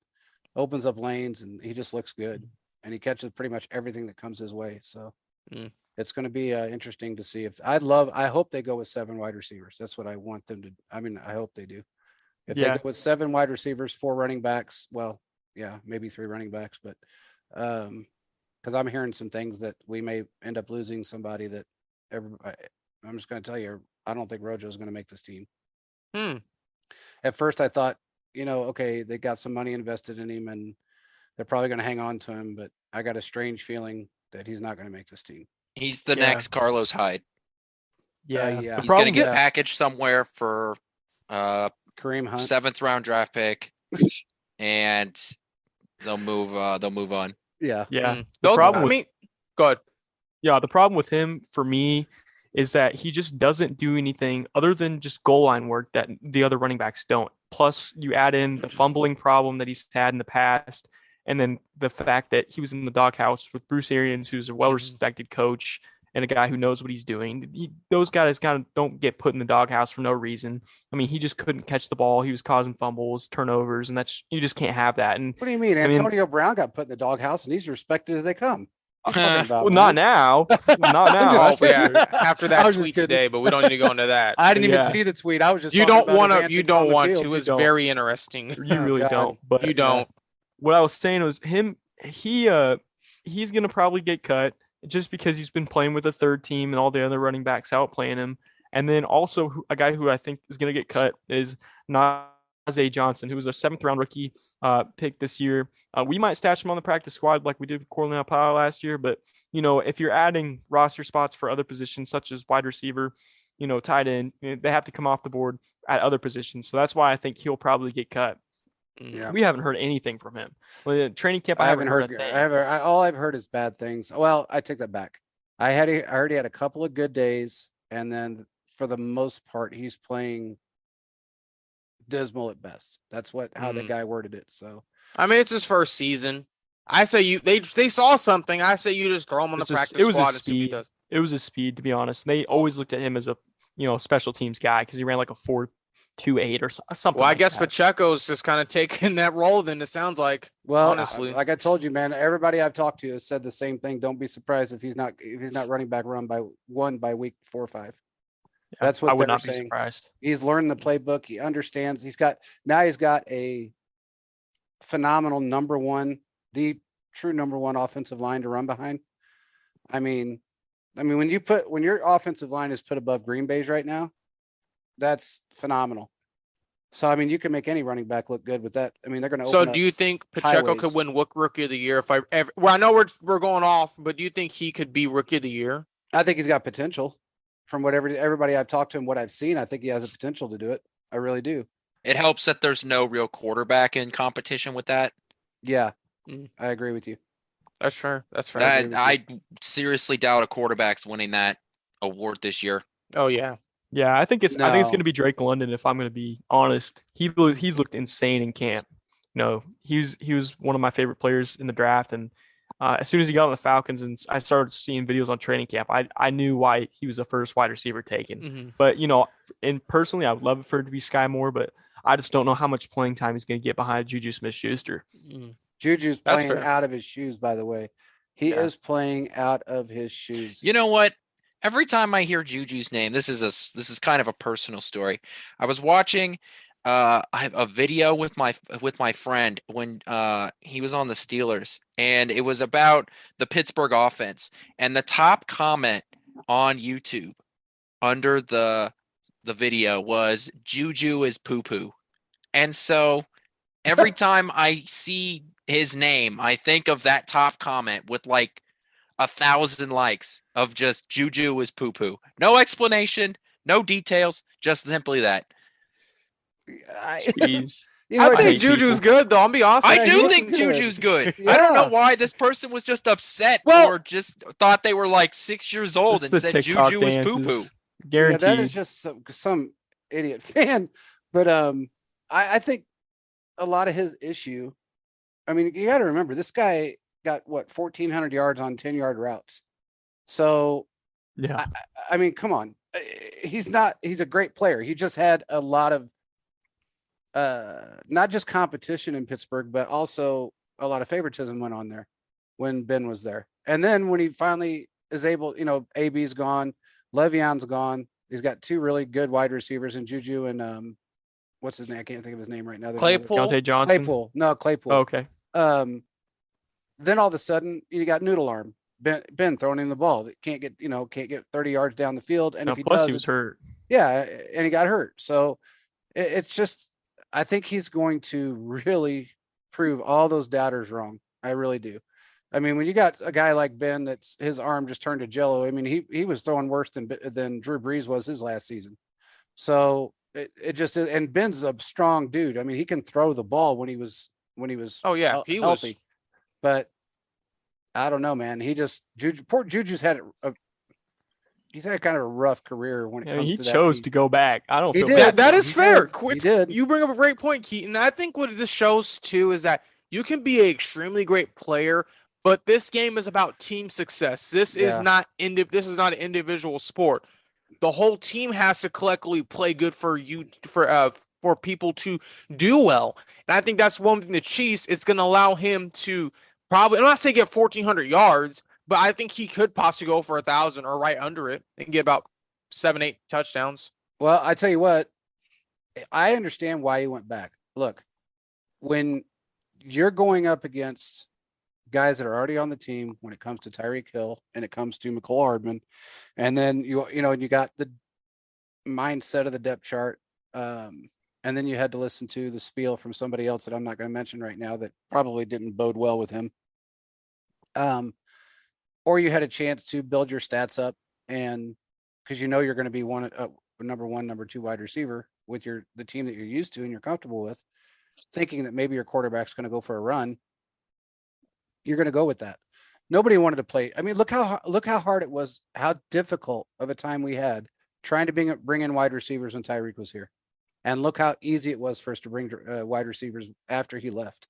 opens up lanes, and he just looks good, and he catches pretty much everything that comes his way." So, it's going to be interesting to see. I hope they go with 7 wide receivers. That's what I want them to. I mean, I hope they do. If they Yeah. go with 7 wide receivers, 4 running backs, well, yeah, maybe 3 running backs, but because I'm hearing some things that we may end up losing somebody that I'm just going to tell you, I don't think Rojo is going to make this team. At first, I thought, okay, they got some money invested in him, and they're probably going to hang on to him. But I got a strange feeling that he's not going to make this team. He's the Yeah. next Carlos Hyde. Yeah. yeah. The He's going to problem- get packaged somewhere for Kareem Hunt. 7th round draft pick, and they'll move on. Yeah. Yeah. Mm. The problem I with mean, go ahead. Yeah, the problem with him for me is that he just doesn't do anything other than just goal line work that the other running backs don't. Plus, you add in the fumbling problem that he's had in the past, and then the fact that he was in the doghouse with Bruce Arians, who's a well-respected coach and a guy who knows what he's doing. Those guys kind of don't get put in the doghouse for no reason. I mean, he just couldn't catch the ball. He was causing fumbles, turnovers, and you just can't have that. And What do you mean? Antonio Brown got put in the doghouse, and he's respected as they come. I'm talking about, well, not now. Not now. just Oh, yeah, kidding. after I that was just tweet kidding. today, but we don't need to go into that. I didn't even Yeah. see the tweet. I was just. You talking don't about want his to. You antics on don't the want field. to. It's don't. very interesting. You really God. don't. But You don't. what I was saying was he's gonna probably get cut just because he's been playing with the third team and all the other running backs outplaying him. And then also a guy who I think is gonna get cut is Najee Johnson, who was a 7th round rookie pick this year. We might stash him on the practice squad like we did with Cornell Powell last year, but if you're adding roster spots for other positions such as wide receiver, tight end, they have to come off the board at other positions. So that's why I think he'll probably get cut. Yeah. We haven't heard anything from him. Well, training camp, I haven't heard a thing. All I've heard is bad things. Well, I take that back. I heard he had a couple of good days, and then for the most part, he's playing dismal at best. That's how the guy worded it. So I mean, it's his first season. I say they saw something. I say you just throw him on the practice it was squad his and see what he speed. does. It was his speed, to be honest. They always looked at him as a special teams guy because he ran like a 4.28 or something. Well, I like guess that. Pacheco's just kind of taking that role. Then it sounds like. well, honestly, like I told you, man, everybody I've talked to has said the same thing. Don't be surprised if he's not running back run by week 4 or 5. Yeah, That's what I would they're not be saying. surprised. He's learned the playbook. He understands. He's got a phenomenal the true number 1 offensive line to run behind. I mean, when your offensive line is put above Green Bay's right now, that's phenomenal. So, I mean, you can make any running back look good with that. I mean, they're going to So, open do up you think Pacheco highways. could win Rookie of the Year? Well, I know we're going off, but do you think he could be Rookie of the Year? I think he's got potential. From everybody I've talked to him, what I've seen, I think he has a potential to do it. I really do. It helps that there's no real quarterback in competition with that. Yeah, Mm. I agree with you. That's fair. That's fair. I seriously doubt a quarterback's winning that award this year. Oh yeah. Yeah, I think it's No. going to be Drake London. If I'm going to be honest, he's looked insane in camp. He was one of my favorite players in the draft, and As soon as he got on the Falcons and I started seeing videos on training camp, I knew why he was the first wide receiver taken. Mm-hmm. But, and personally, I would love for it to be Sky Moore, but I just don't know how much playing time he's going to get behind Juju Smith-Schuster. Mm-hmm. Juju's That's playing fair. out of his shoes, by the way. He is playing out of his shoes. You know what? Every time I hear Juju's name, this is kind of a personal story. I was watching a video with my friend when he was on the Steelers, and it was about the Pittsburgh offense. And the top comment on YouTube under the video was Juju is poo poo. And so every time I see his name, I think of that top comment with like 1,000 likes of just Juju is poo poo. No explanation, no details, just simply that. Jeez. I think hate Juju's people. good, though. I'll be honest. I Yeah, do he think is good. Juju's good. I don't know why this person was just upset or just thought they were like 6 years old Just and the said TikTok Juju is poo poo. dances. Yeah, Guaranteed. that is just some idiot fan. But I think a lot of his issue, I mean, you got to remember, this guy got 1,400 yards on 10-yard routes. So, Yeah. I mean, come on. He's a great player. He just had a lot of not just competition in Pittsburgh, but also a lot of favoritism went on there when Ben was there. And then when he finally is able, AB's gone, Le'Veon's gone. He's got two really good wide receivers in Juju and what's his name? I can't think of his name right now. Claypool. Deontay Johnson. Claypool. No, Claypool. Oh, okay. Then all of a sudden you got Noodle Arm. Ben throwing in the ball that can't get 30 yards down the field. And Now, if he plus does, he was hurt. yeah, and he got hurt. So it's just, I think he's going to really prove all those doubters wrong. I really do. I mean, when you got a guy like Ben, that's his arm just turned to jello. I mean, he was throwing worse than Drew Brees was his last season. So it just is. And Ben's a strong dude. I mean, he can throw the ball when he was Oh yeah, he healthy. was. But I don't know, man. Poor Juju's had he's had kind of a rough career when it comes He to that chose team. to go back. I don't He feel did. bad. That is He fair. did. He did. You bring up a great point, Keaton. I think what this shows too is that you can be an extremely great player, but this game is about team success. This is not an individual sport. The whole team has to collectively play good for people to do well. And I think that's one thing the Chiefs, it's going to allow him to probably, I'm not saying get 1,400 yards, but I think he could possibly go for 1,000 or right under it and get about 7-8 touchdowns. Well, I tell you what, I understand why he went back. Look, when you're going up against guys that are already on the team, when it comes to Tyreek Hill and it comes to McCole Hardman, and then you got the mindset of the depth chart, and then you had to listen to the spiel from somebody else that I'm not going to mention right now that probably didn't bode well with him. Or you had a chance to build your stats up, and because you're going to be number one, number two wide receiver with the team that you're used to and you're comfortable with, thinking that maybe your quarterback's going to go for a run, you're going to go with that. Nobody wanted to play. I mean, look how hard it was, how difficult of a time we had trying to bring in wide receivers when Tyreek was here. And look how easy it was for us to bring wide receivers after he left.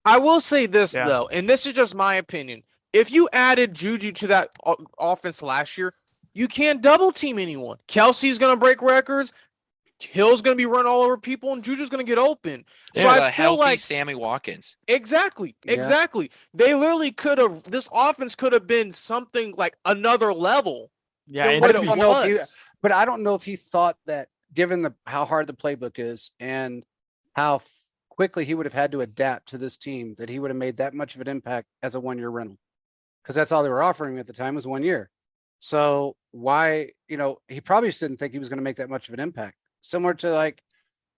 I will say this, though, and this is just my opinion. If you added Juju to that offense last year, you can't double team anyone. Kelsey's going to break records. Hill's going to be run all over people, and Juju's going to get open. Yeah, so I feel healthy like Sammy Watkins. Exactly. They literally could have. This offense could have been something like another level. Yeah, than and what I it don't know was. but I don't know if he thought that, given how hard the playbook is and how quickly he would have had to adapt to this team, that he would have made that much of an impact as a 1-year rental, because that's all they were offering at the time was 1 year. So why, he probably just didn't think he was going to make that much of an impact. Similar to like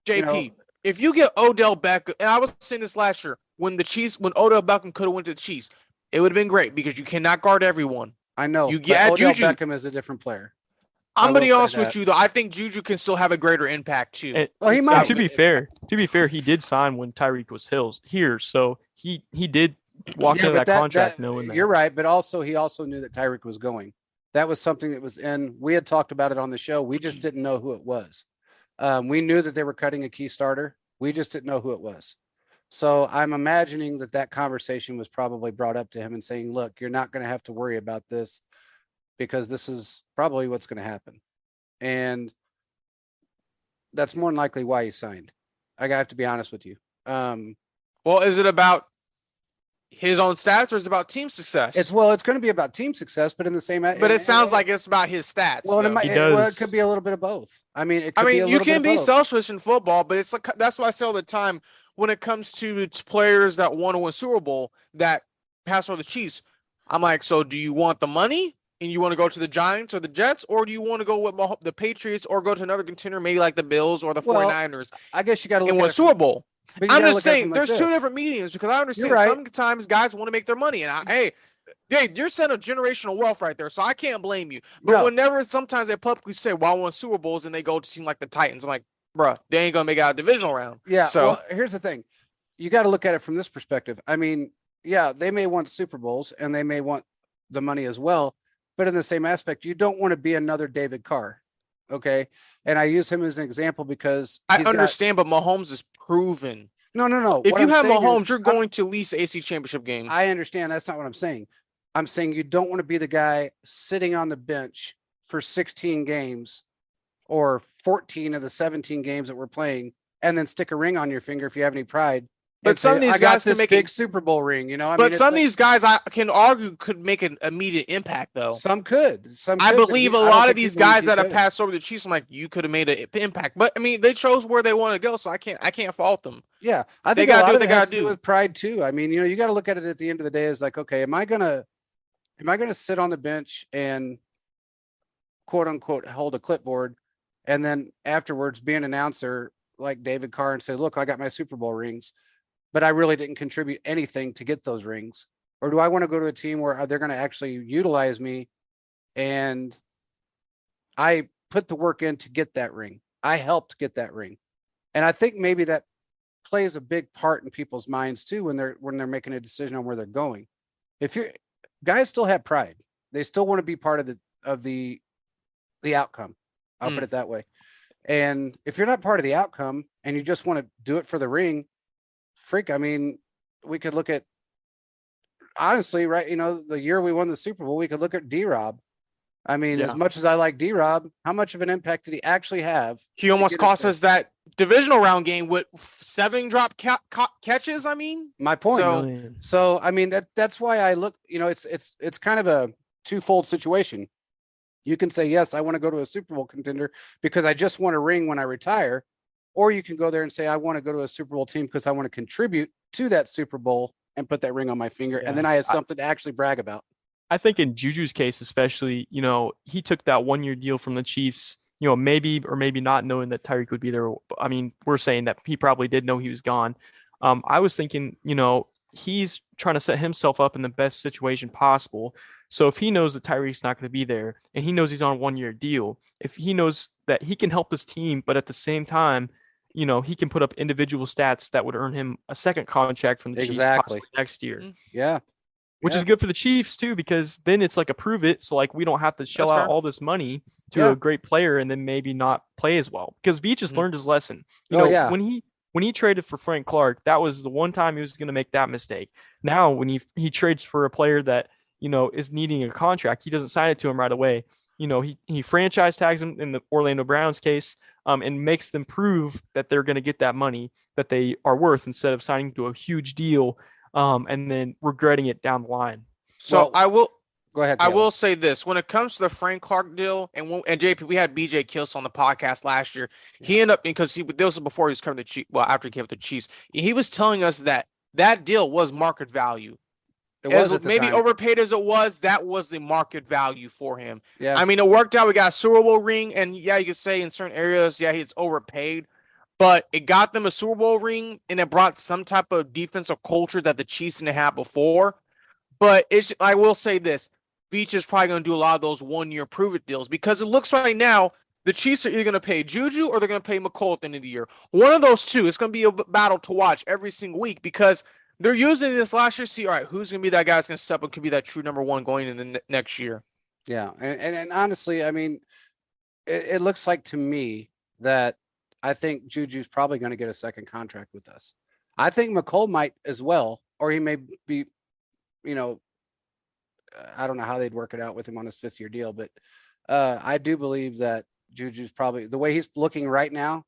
JP, if you get Odell Beckham, and I was saying this last year, when Odell Beckham could have went to the Chiefs, it would have been great because you cannot guard everyone. I know. You get Odell Juju. Beckham is a different player. I'm going to be will say honest with that. you, though. I think Juju can still have a greater impact too. He And might. to be fair, he did sign when Tyreek was here, so he did walk into that contract knowing that. You're right, but he also knew that Tyreek was going. That was something that was we had talked about it on the show. We just didn't know who it was. We knew that they were cutting a key starter. We just didn't know who it was. So I'm imagining that conversation was probably brought up to him and saying, look, you're not going to have to worry about this because this is probably what's going to happen. And that's more than likely why he signed. I have to be honest with you. Well, is it about his own stats or is it about team success? It's going to be about team success, but in the same. But it sounds like it's about his stats. Well, though. It could be a little bit of both. I mean, you can be selfish in football, but it's like that's why I say all the time when it comes to players that want to win Super Bowl that pass over the Chiefs. I'm like, so do you want the money and you want to go to the Giants or the Jets, or do you want to go with the Patriots or go to another contender, maybe like the Bills or the 49ers? I guess you got to look and win Super Bowl. I'm just saying, there's like two different mediums because I understand sometimes guys want to make their money, and hey, you're setting a generational wealth right there, so I can't blame you. But whenever sometimes they publicly say, "Well, I want Super Bowls," and they go to team like the Titans, I'm like, bruh, they ain't gonna make out a divisional round. Yeah. So well, here's the thing: you got to look at it from this perspective. I mean, yeah, they may want Super Bowls and they may want the money as well, but in the same aspect, you don't want to be another David Carr. Okay. And I use him as an example because I understand, but Mahomes is proven. No. If you have Mahomes, you're going to at least AC championship game. I understand. That's not what I'm saying. I'm saying you don't want to be the guy sitting on the bench for 16 games or 14 of the 17 games that we're playing and then stick a ring on your finger if you have any pride. But some of these guys can make big Super Bowl ring, you know. But some of these guys, I can argue, could make an immediate impact, though. Some could. I believe a lot of these guys that have passed over the Chiefs, I'm like, you could have made an impact. But I mean, they chose where they want to go, so I can't fault them. Yeah, I think a lot of it has to do with pride too. I mean, you know, you got to look at it at the end of the day as like, okay, am I gonna sit on the bench and quote unquote hold a clipboard, and then afterwards be an announcer like David Carr and say, look, I got my Super Bowl rings, but I really didn't contribute anything to get those rings? Or do I want to go to a team where they're going to actually utilize me and I put the work in to get that ring? I helped get that ring. And I think maybe that plays a big part in people's minds too when they're making a decision on where they're going. If guys still have pride, they still want to be part of the outcome. I'll put it that way. And if you're not part of the outcome and you just want to do it for the ring, I mean, we could look at, honestly, right, you know, the year we won the Super Bowl, we could look at D-Rob. I mean, as much as I like D-Rob, how much of an impact did he actually have? He almost cost us that divisional round game with 7 drop catches. I mean, my point. So I mean, that's why I look, you know, it's kind of a twofold situation. You can say, yes, I want to go to a Super Bowl contender because I just want a ring when I retire. Or you can go there and say, I want to go to a Super Bowl team because I want to contribute to that Super Bowl and put that ring on my finger. And then I have something to actually brag about. I think in Juju's case, especially, you know, he took that 1-year deal from the Chiefs, you know, maybe or maybe not knowing that Tyreek would be there. I mean, we're saying that he probably did know he was gone. I was thinking, you know, he's trying to set himself up in the best situation possible. So if he knows that Tyreek's not going to be there and he knows he's on a 1-year deal, if he knows that he can help his team, but at the same time, you know, he can put up individual stats that would earn him a second contract from the Chiefs possibly next year. Yeah. Which is good for the Chiefs too, because then it's like a prove it. So like we don't have to shell out all this money to a great player and then maybe not play as well. Because Veach has learned his lesson. You know, when he traded for Frank Clark, that was the one time he was going to make that mistake. Now when he trades for a player that, you know, is needing a contract, he doesn't sign it to him right away. You know, he franchise tags him in the Orlando Browns case, and makes them prove that they're going to get that money that they are worth instead of signing to a huge deal and then regretting it down the line. So I will go ahead. I will say this: when it comes to the Frank Clark deal, and JP, we had BJ Kills on the podcast last year. He ended up because this was before he was coming to Chiefs. Well, after he came to the Chiefs, he was telling us that deal was market value. It was maybe overpaid as it was. That was the market value for him. Yeah, I mean, it worked out. We got a Super Bowl ring, and you could say in certain areas, it's overpaid, but it got them a Super Bowl ring, and it brought some type of defensive culture that the Chiefs didn't have before. But I will say this: Veach is probably going to do a lot of those 1-year prove-it deals because it looks right now the Chiefs are either going to pay Juju or they're going to pay McColl at the end of the year. One of those two. It's going to be a battle to watch every single week because they're using this last year to see, all right, who's going to be that guy that's going to step up and could be that true number one going in the next year. Yeah. And honestly, I mean, it looks like to me that I think Juju's probably going to get a second contract with us. I think McColl might as well, or he may be, I don't know how they'd work it out with him on his 5th-year deal, but I do believe that Juju's probably, the way he's looking right now,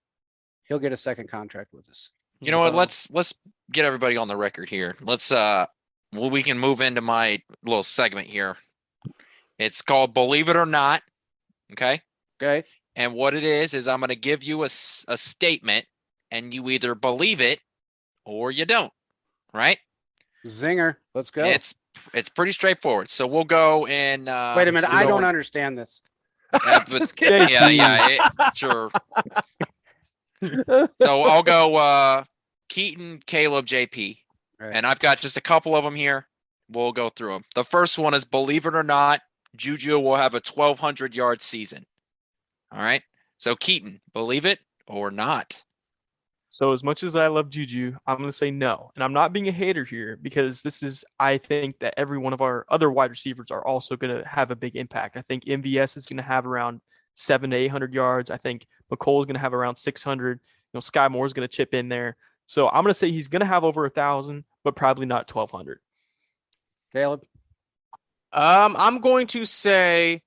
he'll get a second contract with us. You know what? Let's get everybody on the record here. Let's we can move into my little segment here. It's called Believe It or Not. Okay. Okay. And what it is I'm going to give you a statement, and you either believe it or you don't. Right? Zinger. Let's go. It's pretty straightforward. So we'll go in. Wait a minute. I don't understand this. Sure. So I'll go Keaton, Caleb, JP. Right. And I've got just a couple of them here. We'll go through them. The first one is, believe it or not, Juju will have a 1,200-yard season. All right. So Keaton, believe it or not? So as much as I love Juju, I'm going to say no. And I'm not being a hater here, because I think that every one of our other wide receivers are also going to have a big impact. I think MVS is going to have around 700 to 800 yards. I think McColl is going to have around 600. Sky Moore is going to chip in there. So I'm going to say he's going to have over 1,000, but probably not 1,200. Caleb? I'm going to say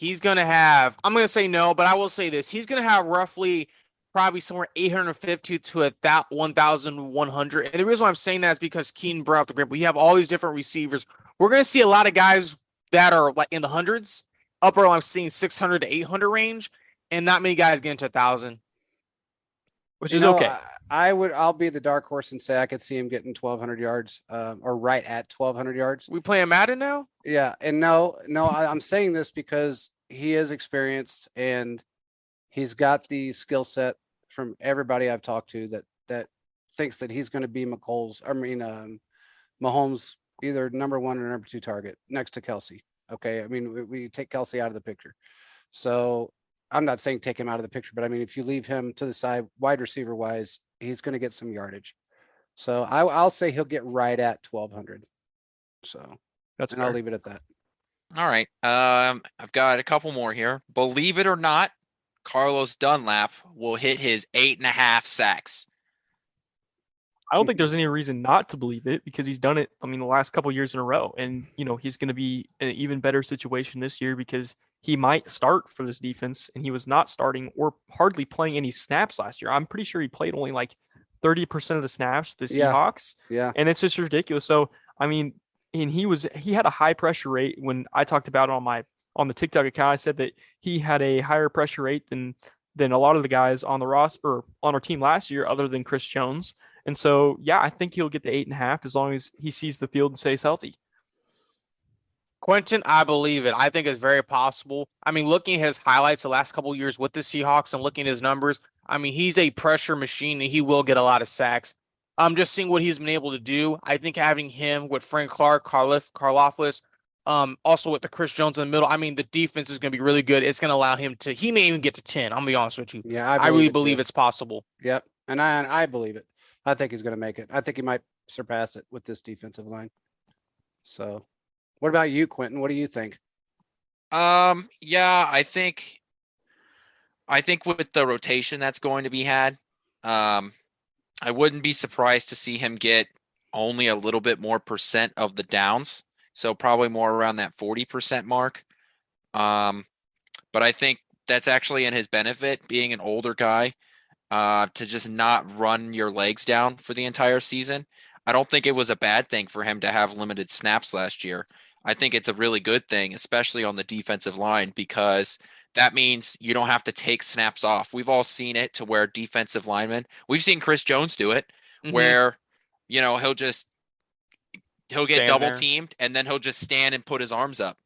I'm going to say no, but I will say this. He's going to have roughly probably somewhere 850 to 1,100. And the reason why I'm saying that is because Keaton brought up the grip. We have all these different receivers. We're going to see a lot of guys that are like in the hundreds, upper, I'm seeing 600 to 800 range, and not many guys get into 1,000. Which is okay. I'll be the dark horse and say I could see him getting 1,200 yards, or right at 1,200 yards. We playing Madden now? Yeah. And I'm saying this because he is experienced and he's got the skill set from everybody I've talked to that thinks that he's going to be Mahomes, either number 1 or number 2 target next to Kelsey. Okay. I mean, we take Kelsey out of the picture. So I'm not saying take him out of the picture, but I mean, if you leave him to the side, wide receiver wise, he's going to get some yardage. So I'll say he'll get right at 1,200. So I'll leave it at that. All right. I've got a couple more here. Believe it or not, Carlos Dunlap will hit his 8.5 sacks. I don't think there's any reason not to believe it, because he's done it, the last couple of years in a row. And, he's going to be in an even better situation this year, because he might start for this defense, and he was not starting or hardly playing any snaps last year. I'm pretty sure he played only like 30% of the snaps for the Seahawks. Yeah. And it's just ridiculous. So, and he had a high pressure rate. When I talked about it on the TikTok account, I said that he had a higher pressure rate than a lot of the guys on the roster or on our team last year, other than Chris Jones. And so, yeah, I think he'll get the 8.5 as long as he sees the field and stays healthy. Quinten, I believe it. I think it's very possible. Looking at his highlights the last couple of years with the Seahawks and looking at his numbers, he's a pressure machine and he will get a lot of sacks. Just seeing what he's been able to do. I think having him with Frank Clark, Karlaftis, also with the Chris Jones in the middle, the defense is going to be really good. It's going to allow him he may even get to 10. I'm going to be honest with you. Yeah, I really believe it's possible. Yep. And I believe it. I think he's going to make it. I think he might surpass it with this defensive line. So what about you, Quinten? What do you think? Yeah, I think with the rotation that's going to be had, I wouldn't be surprised to see him get only a little bit more percent of the downs. So probably more around that 40% mark. But I think that's actually in his benefit, being an older guy, to just not run your legs down for the entire season. I don't think it was a bad thing for him to have limited snaps last year. I think it's a really good thing, especially on the defensive line, because that means you don't have to take snaps off. We've all seen it to where defensive linemen, we've seen Chris Jones do it, where, he'll get double teamed and then he'll just stand and put his arms up.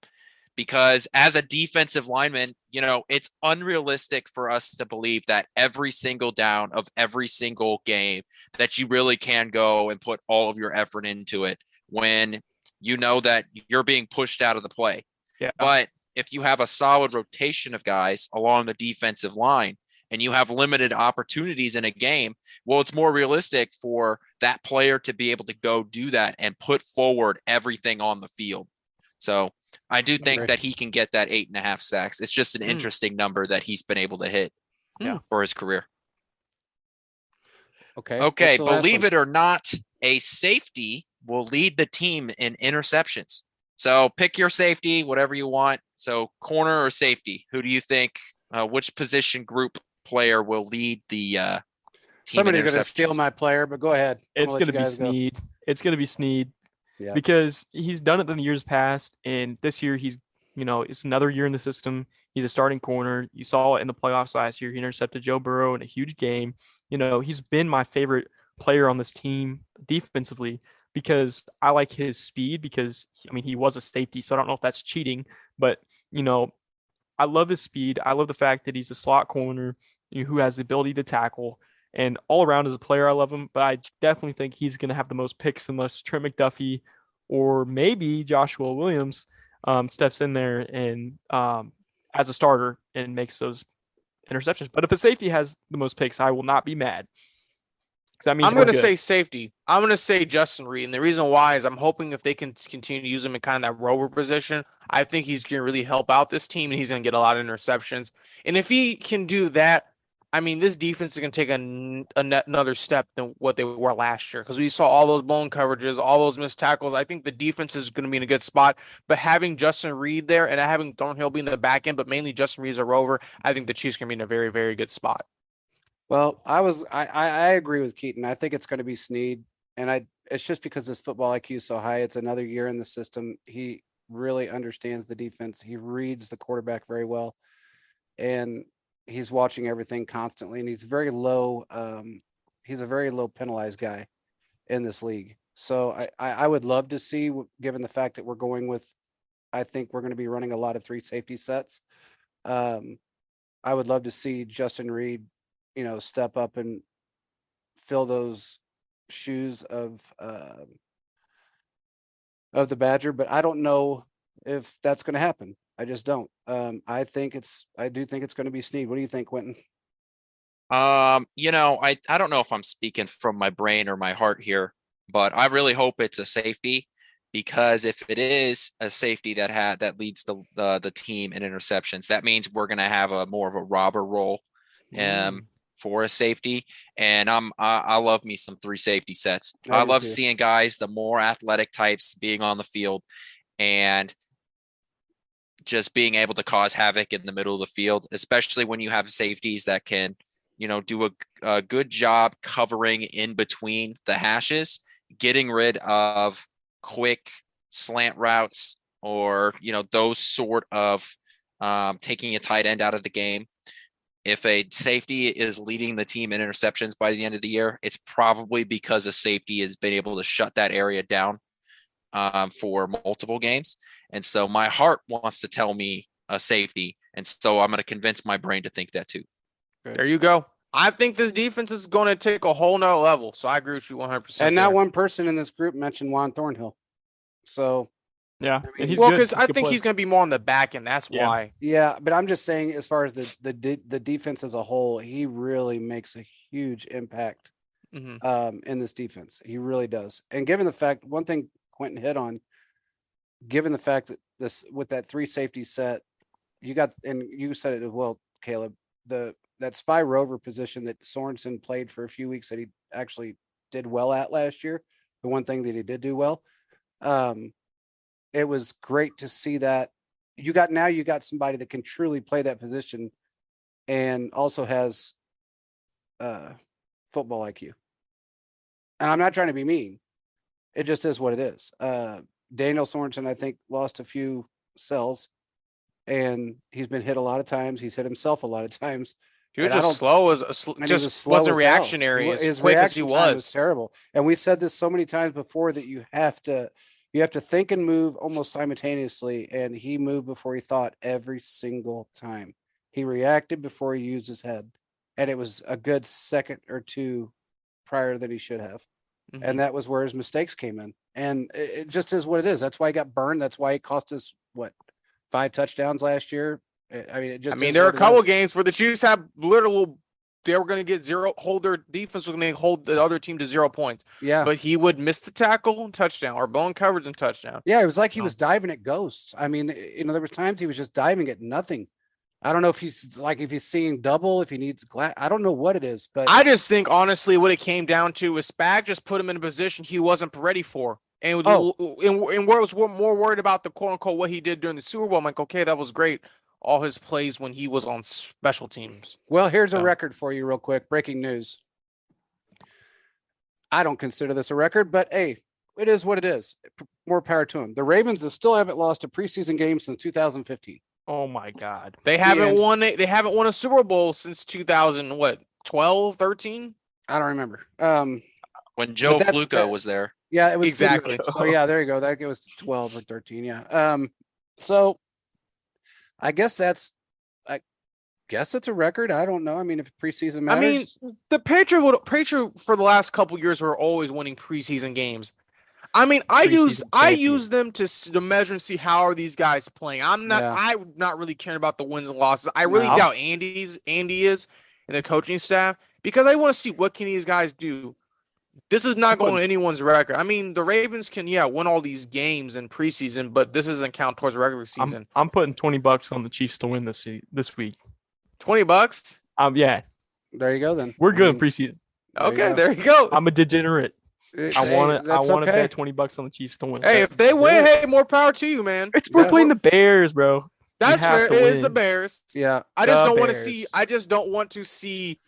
Because as a defensive lineman, it's unrealistic for us to believe that every single down of every single game that you really can go and put all of your effort into it when you know that you're being pushed out of the play. Yeah. But if you have a solid rotation of guys along the defensive line and you have limited opportunities in a game, well, it's more realistic for that player to be able to go do that and put forward everything on the field. So I do think that he can get that 8.5 sacks. It's just an interesting number that he's been able to hit for his career. Okay. Okay, What's the last believe one? it or not, a safety will lead the team in interceptions. So pick your safety, whatever you want. So corner or safety, who do you think, which position group player will lead the team in Somebody's going to steal interceptions? my player, but go ahead. I'm It's gonna let going you to be guys go. Snead. It's going to be Snead Yeah. because he's done it in the years past, and this year he's, it's another year in the system. He's a starting corner. You saw it in the playoffs last year. He intercepted Joe Burrow in a huge game. He's been my favorite player on this team defensively because I like his speed because, he was a safety, so I don't know if that's cheating, but, I love his speed. I love the fact that he's a slot corner who has the ability to tackle. And all around as a player, I love him. But I definitely think he's going to have the most picks unless Trent McDuffie or maybe Joshua Williams steps in there and as a starter and makes those interceptions. But if a safety has the most picks, I will not be mad. Because that means I'm we're going to good. say safety. I'm going to say Justin Reed. And the reason why is I'm hoping if they can continue to use him in kind of that rover position, I think he's going to really help out this team and he's going to get a lot of interceptions. And if he can do that, this defense is going to take another step than what they were last year because we saw all those blown coverages, all those missed tackles. I think the defense is going to be in a good spot. But having Justin Reed there and having Thornhill be in the back end, but mainly Justin Reed as a rover, I think the Chiefs are going to be in a very, very good spot. Well, I agree with Keaton. I think it's going to be Snead, and it's just because his football IQ is so high. It's another year in the system. He really understands the defense. He reads the quarterback very well, and he's watching everything constantly. And he's very low. He's a very low penalized guy in this league. So I would love to see, given the fact that we're going with, I think we're going to be running a lot of 3 safety sets. I would love to see Justin Reed, step up and fill those shoes of the Badger, but I don't know if that's going to happen. I just don't. I do think it's going to be Snead. What do you think, Quinten? I don't know if I'm speaking from my brain or my heart here, but I really hope it's a safety because if it is a safety that leads the team in interceptions, that means we're going to have a more of a robber role for a safety. And I love me some 3 safety sets. I love seeing guys, the more athletic types being on the field and just being able to cause havoc in the middle of the field, especially when you have safeties that can, do a good job covering in between the hashes, getting rid of quick slant routes or, those sort of taking a tight end out of the game. If a safety is leading the team in interceptions by the end of the year, it's probably because a safety has been able to shut that area down for multiple games. And so my heart wants to tell me a safety. And so I'm going to convince my brain to think that too. There you go. I think this defense is going to take a whole nother level. So I agree with you 100%. And not one person in this group mentioned Juan Thornhill. So yeah, and he's because I think he's going to be more on the back end. That's Yeah. why. Yeah, but I'm just saying, as far as the defense as a whole, he really makes a huge impact in this defense. He really does. And given the fact, one thing Quinten hit on, given the fact that this with that 3 safety set, you got, and you said it as well, Caleb, that spy rover position that Sorensen played for a few weeks that he actually did well at last year. The one thing that he did do well. It was great to see that you got somebody that can truly play that position and also has football IQ. And I'm not trying to be mean. It just is what it is. Daniel Sorensen, I think, lost a few cells and he's been hit a lot of times. He's hit himself a lot of times. He was just slow just wasn't reactionary. His quick as he reaction time was terrible. And we said this so many times before that you have to think and move almost simultaneously. And he moved before he thought every single time. He reacted before he used his head. And it was a good second or 2 prior than he should have. And that was where his mistakes came in. And it just is what it is. That's why he got burned. That's why it cost us 5 touchdowns last year. There are a couple of games where the Chiefs have literal. They were going to get hold their defense was going to hold the other team to 0 points. Yeah. But he would miss the tackle and touchdown or blown coverage and touchdown. Yeah. It was like he was diving at ghosts. There was times he was just diving at nothing. I don't know if he's seeing double, if he needs glass. I don't know what it is, but I just think honestly, what it came down to was Spag just put him in a position he wasn't ready for, and where was more worried about the quote unquote what he did during the Super Bowl. I'm like, okay, that was great, all his plays when he was on special teams. well, here's a record for you, real quick. Breaking news. I don't consider this a record, but hey, it is what it is. More power to him. The Ravens still haven't lost a preseason game since 2015. Oh my God. They haven't won a Super Bowl since 2012, 13? I don't remember. When Joe Flacco was there. Yeah, it was exactly. So yeah, there you go. That was 12 or 13. Yeah. So I guess it's a record. I don't know. I mean, if preseason matters. I mean, the Patriots for the last couple years were always winning preseason games. I mean, I use them to measure and see how are these guys playing. I'm not really caring about the wins and losses. I really doubt Andy is and the coaching staff, because I want to see what can these guys do. This is not going to anyone's record. I mean, the Ravens can win all these games in preseason, but this doesn't count towards the regular season. I'm putting $20 on the Chiefs to win this week. $20? Yeah. There you go then. We're good in preseason. Okay, there you go. I'm a degenerate. I want to bet $20 on the Chiefs to win. Hey, if they win, hey, more power to you, man. We're playing the Bears, bro. That's fair. It is the Bears. Yeah. I just don't want to see.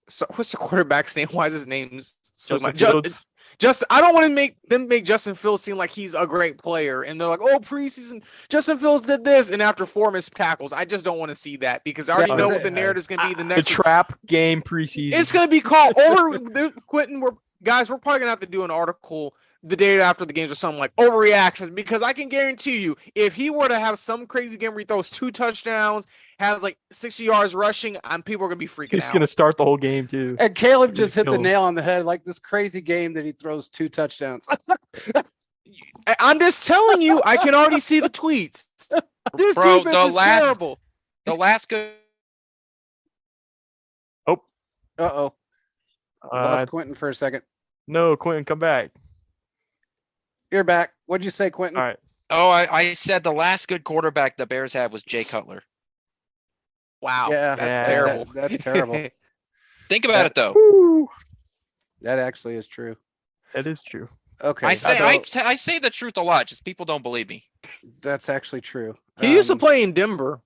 So what's the quarterback's name? Why is his name so much? I don't want to make Justin Fields seem like he's a great player, and they're like, oh, preseason Justin Fields did this, and after 4 missed tackles. I just don't want to see that, because I already know what the narrative is going to be the next. The trap game preseason. It's going to be called over. Quinten, we're probably going to have to do an article the day after the games or something like overreactions, because I can guarantee you, if he were to have some crazy game where he throws 2 touchdowns, has like 60 yards rushing, people are going to be freaking out. He's going to start the whole game too. And Caleb just hit the nail on the head, like this crazy game that he throws 2 touchdowns. I'm just telling you, I can already see the tweets. This defense is terrible. The last good. Oh. Uh-oh. Lost Quinten for a second. No, Quinten, come back. You're back. What'd you say, Quinten? All right. Oh, I said the last good quarterback the Bears had was Jay Cutler. Wow. Yeah, that's terrible. That's terrible. Think about it, though. Woo. That actually is true. That is true. Okay. I say the truth a lot, just people don't believe me. That's actually true. He used to play in Denver,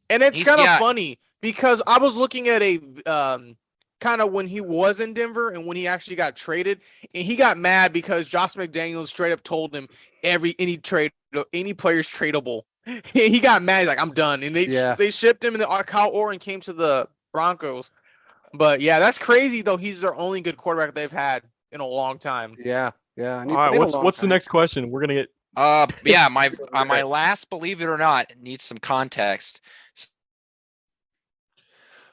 and it's kind of funny because I was looking at a kind of when he was in Denver and when he actually got traded, and he got mad because Josh McDaniels straight up told him any player's tradable. He got mad. He's like, I'm done. And they shipped him, and Kyle Orton came to the Broncos. But yeah, that's crazy though. He's their only good quarterback they've had in a long time. Yeah. Yeah. All right. What's the next question? We're gonna get. My last, believe it or not, needs some context.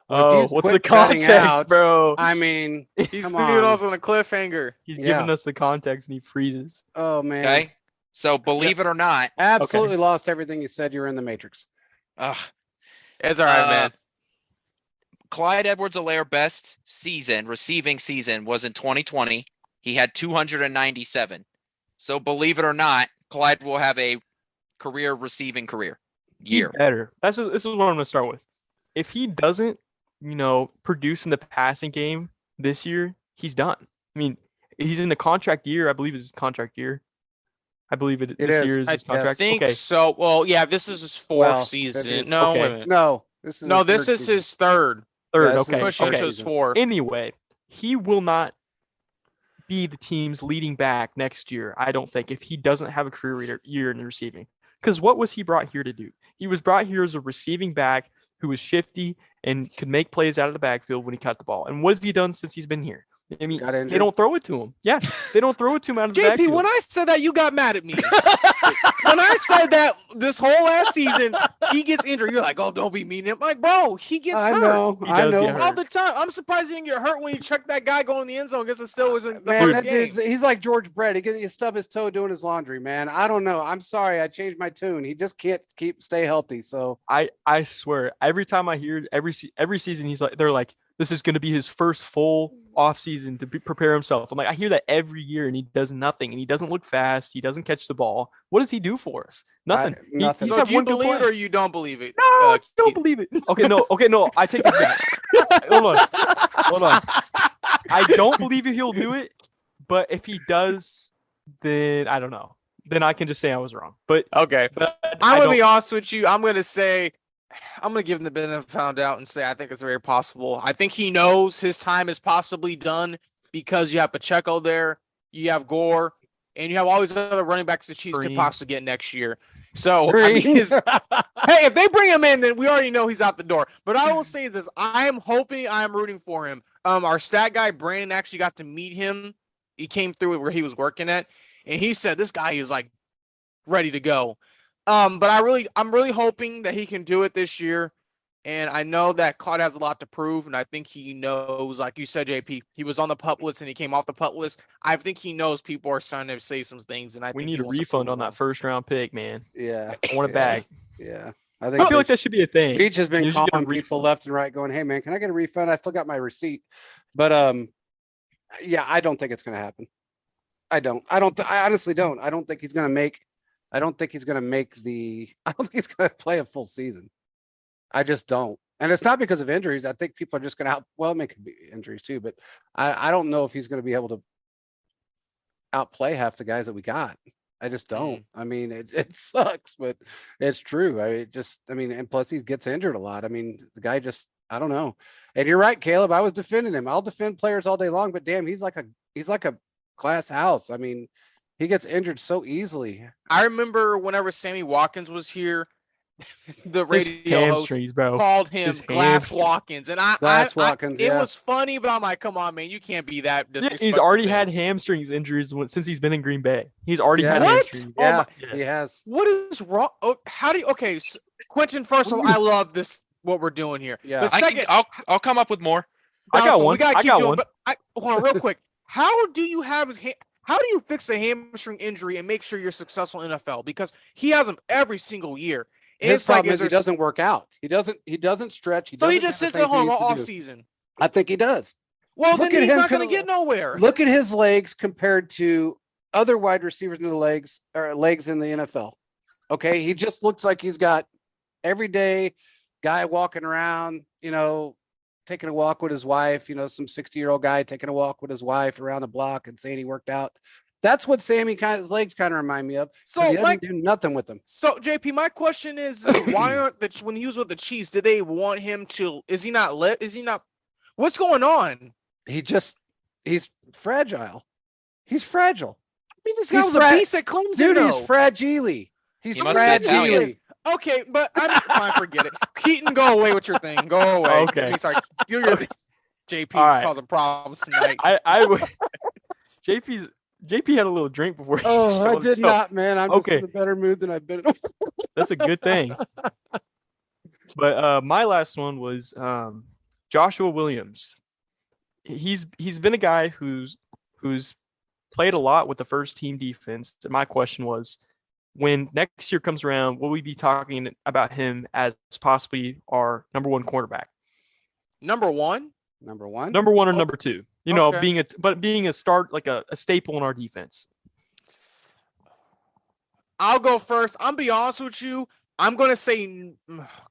Oh, what's the context, bro? I mean, he's leaving us on a cliffhanger. He's giving us the context and he freezes. Oh man. Okay. So believe it or not, absolutely lost everything you said. You were in the Matrix. It's all right, man. Clyde Edwards-Helaire best receiving season was in 2020. He had 297. So believe it or not, Clyde will have a receiving career year. Better. This is what I'm going to start with. If he doesn't, produce in the passing game this year, he's done. I mean, he's in the contract year. I believe it's his contract year. I believe this year is his contract. I think so. Well, yeah, this is his 4th season. Wait a minute. No, this is his third. Okay. Pushing into his 4th. Anyway, he will not be the team's leading back next year, I don't think, if he doesn't have a career year in receiving. Because what was he brought here to do? He was brought here as a receiving back who was shifty and could make plays out of the backfield when he caught the ball. And what has he done since he's been here? I mean, they don't throw it to him. Yeah, they don't throw it to him out of the backfield. JP, when I said that, you got mad at me. When I said that this whole last season, he gets injured. You're like, oh, don't be mean. I'm like, bro, he gets hurt. I know. All the time. I'm surprised he didn't get hurt when he checked that guy going in the end zone because it still wasn't the man, first game. He's like George Brett. He stub his toe doing his laundry, man. I don't know. I'm sorry. I changed my tune. He just can't stay healthy. So I swear, every time I hear every season, they're like, this is going to be his first full offseason to prepare himself. I'm like, I hear that every year, and he does nothing, and he doesn't look fast. He doesn't catch the ball. What does he do for us? Nothing. Nothing. So do you believe it or you don't believe it? No, I don't Keaton? believe it. Okay, no. I take this back. Hold on. I don't believe he'll do it, but if he does, then I don't know. Then I can just say I was wrong. But Okay. but I'm going to be honest with you. I'm going to give him the benefit of the found out and say I think it's very possible. I think he knows his time is possibly done because you have Pacheco there, you have Gore, and you have all these other running backs the Chiefs could possibly get next year. So, I mean, hey, if they bring him in, then we already know he's out the door. But I will say this, I am rooting for him. Our stat guy, Brandon, actually got to meet him. He came through where he was working at, and he said this guy is like ready to go. But I'm really hoping that he can do it this year. And I know that Claude has a lot to prove, and I think he knows, like you said, JP, he was on the PUP list and he came off the PUP list. I think he knows people are starting to say some things, and we think need a refund on that first round pick, man. Yeah. I want it back. Yeah. I feel like that should be a thing. Peach has been You should get a calling people left and right going, hey man, can I get a refund? I still got my receipt. But yeah, I don't think it's gonna happen. I honestly don't. I don't think he's gonna make I don't think he's going to play a full season. I just don't. And it's not because of injuries. I think people are just going to it could be injuries too, but I don't know if he's going to be able to outplay half the guys that we got. I just don't. I mean, it sucks, but it's true. And plus he gets injured a lot. I mean, the guy just, I don't know. And you're right, Caleb. I was defending him. I'll defend players all day long, but damn, he's like a glass house. I mean, he gets injured so easily. I remember whenever Sammy Watkins was here, the radio host called him Glass Watkins, and it was funny, but I'm like, come on, man, you can't be that disrespectful. He's already had hamstrings injuries since he's been in Green Bay. He's already had hamstrings. Yeah, he has. What is wrong? Oh, so, Quinten, first of all, I love this, what we're doing here. Yeah. But second, I'll come up with more. I got one. We gotta keep doing, but hold on real quick. How do you fix a hamstring injury and make sure you're successful in NFL? Because he has them every single year. His problem is he doesn't work out. He doesn't stretch. So he just sits at home all season. I think he does. Well, then he's not going to get nowhere. Look at his legs compared to other wide receivers in the legs in the NFL. Okay, he just looks like he's got everyday guy walking around, taking a walk with his wife, some 60-year-old guy taking a walk with his wife around the block and saying he worked out. That's what his legs kind of remind me of. So he doesn't do nothing with them. So JP, my question is, why aren't when he was with the Chiefs, did they want him to? Is he not lit? Is he not? What's going on? He's fragile. He's fragile. I mean, this guy was a beast at Clemson. Dude, he's fragile. He's fragile. Okay, but I'm fine. Forget it. Keaton, go away with your thing. Go away. Okay. Sorry, JP causing problems tonight. JP had a little drink before. Oh, I did not, man. I'm just in a better mood than I've been. That's a good thing. But my last one was Joshua Williams. He's been a guy who's played a lot with the first team defense. And my question was, when next year comes around, will we be talking about him as possibly our number one quarterback? Number one or number two? Being a start, like a staple in our defense. I'll go first. I'm be honest with you. I'm going to say,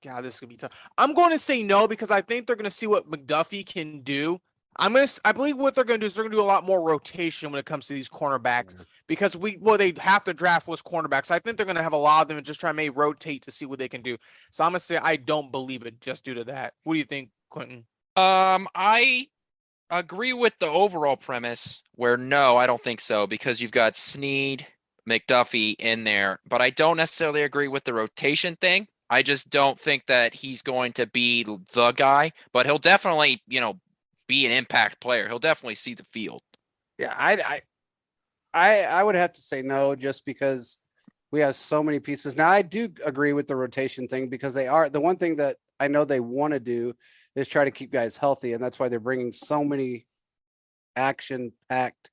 God, this is going to be tough. I'm going to say no, because I think they're going to see what McDuffie can do. I believe what they're going to do is they're going to do a lot more rotation when it comes to these cornerbacks, because they have to draft those cornerbacks. I think they're going to have a lot of them and just try to maybe rotate to see what they can do. So I'm going to say I don't believe it just due to that. What do you think, Quinten? I agree with the overall premise where no, I don't think so, because you've got Snead, McDuffie in there, but I don't necessarily agree with the rotation thing. I just don't think that he's going to be the guy, but he'll definitely, be an impact player. He'll definitely see the field. Yeah, I would have to say no, just because we have so many pieces. Now, I do agree with the rotation thing, because the one thing that I know they want to do is try to keep guys healthy, and that's why they're bringing so many action-packed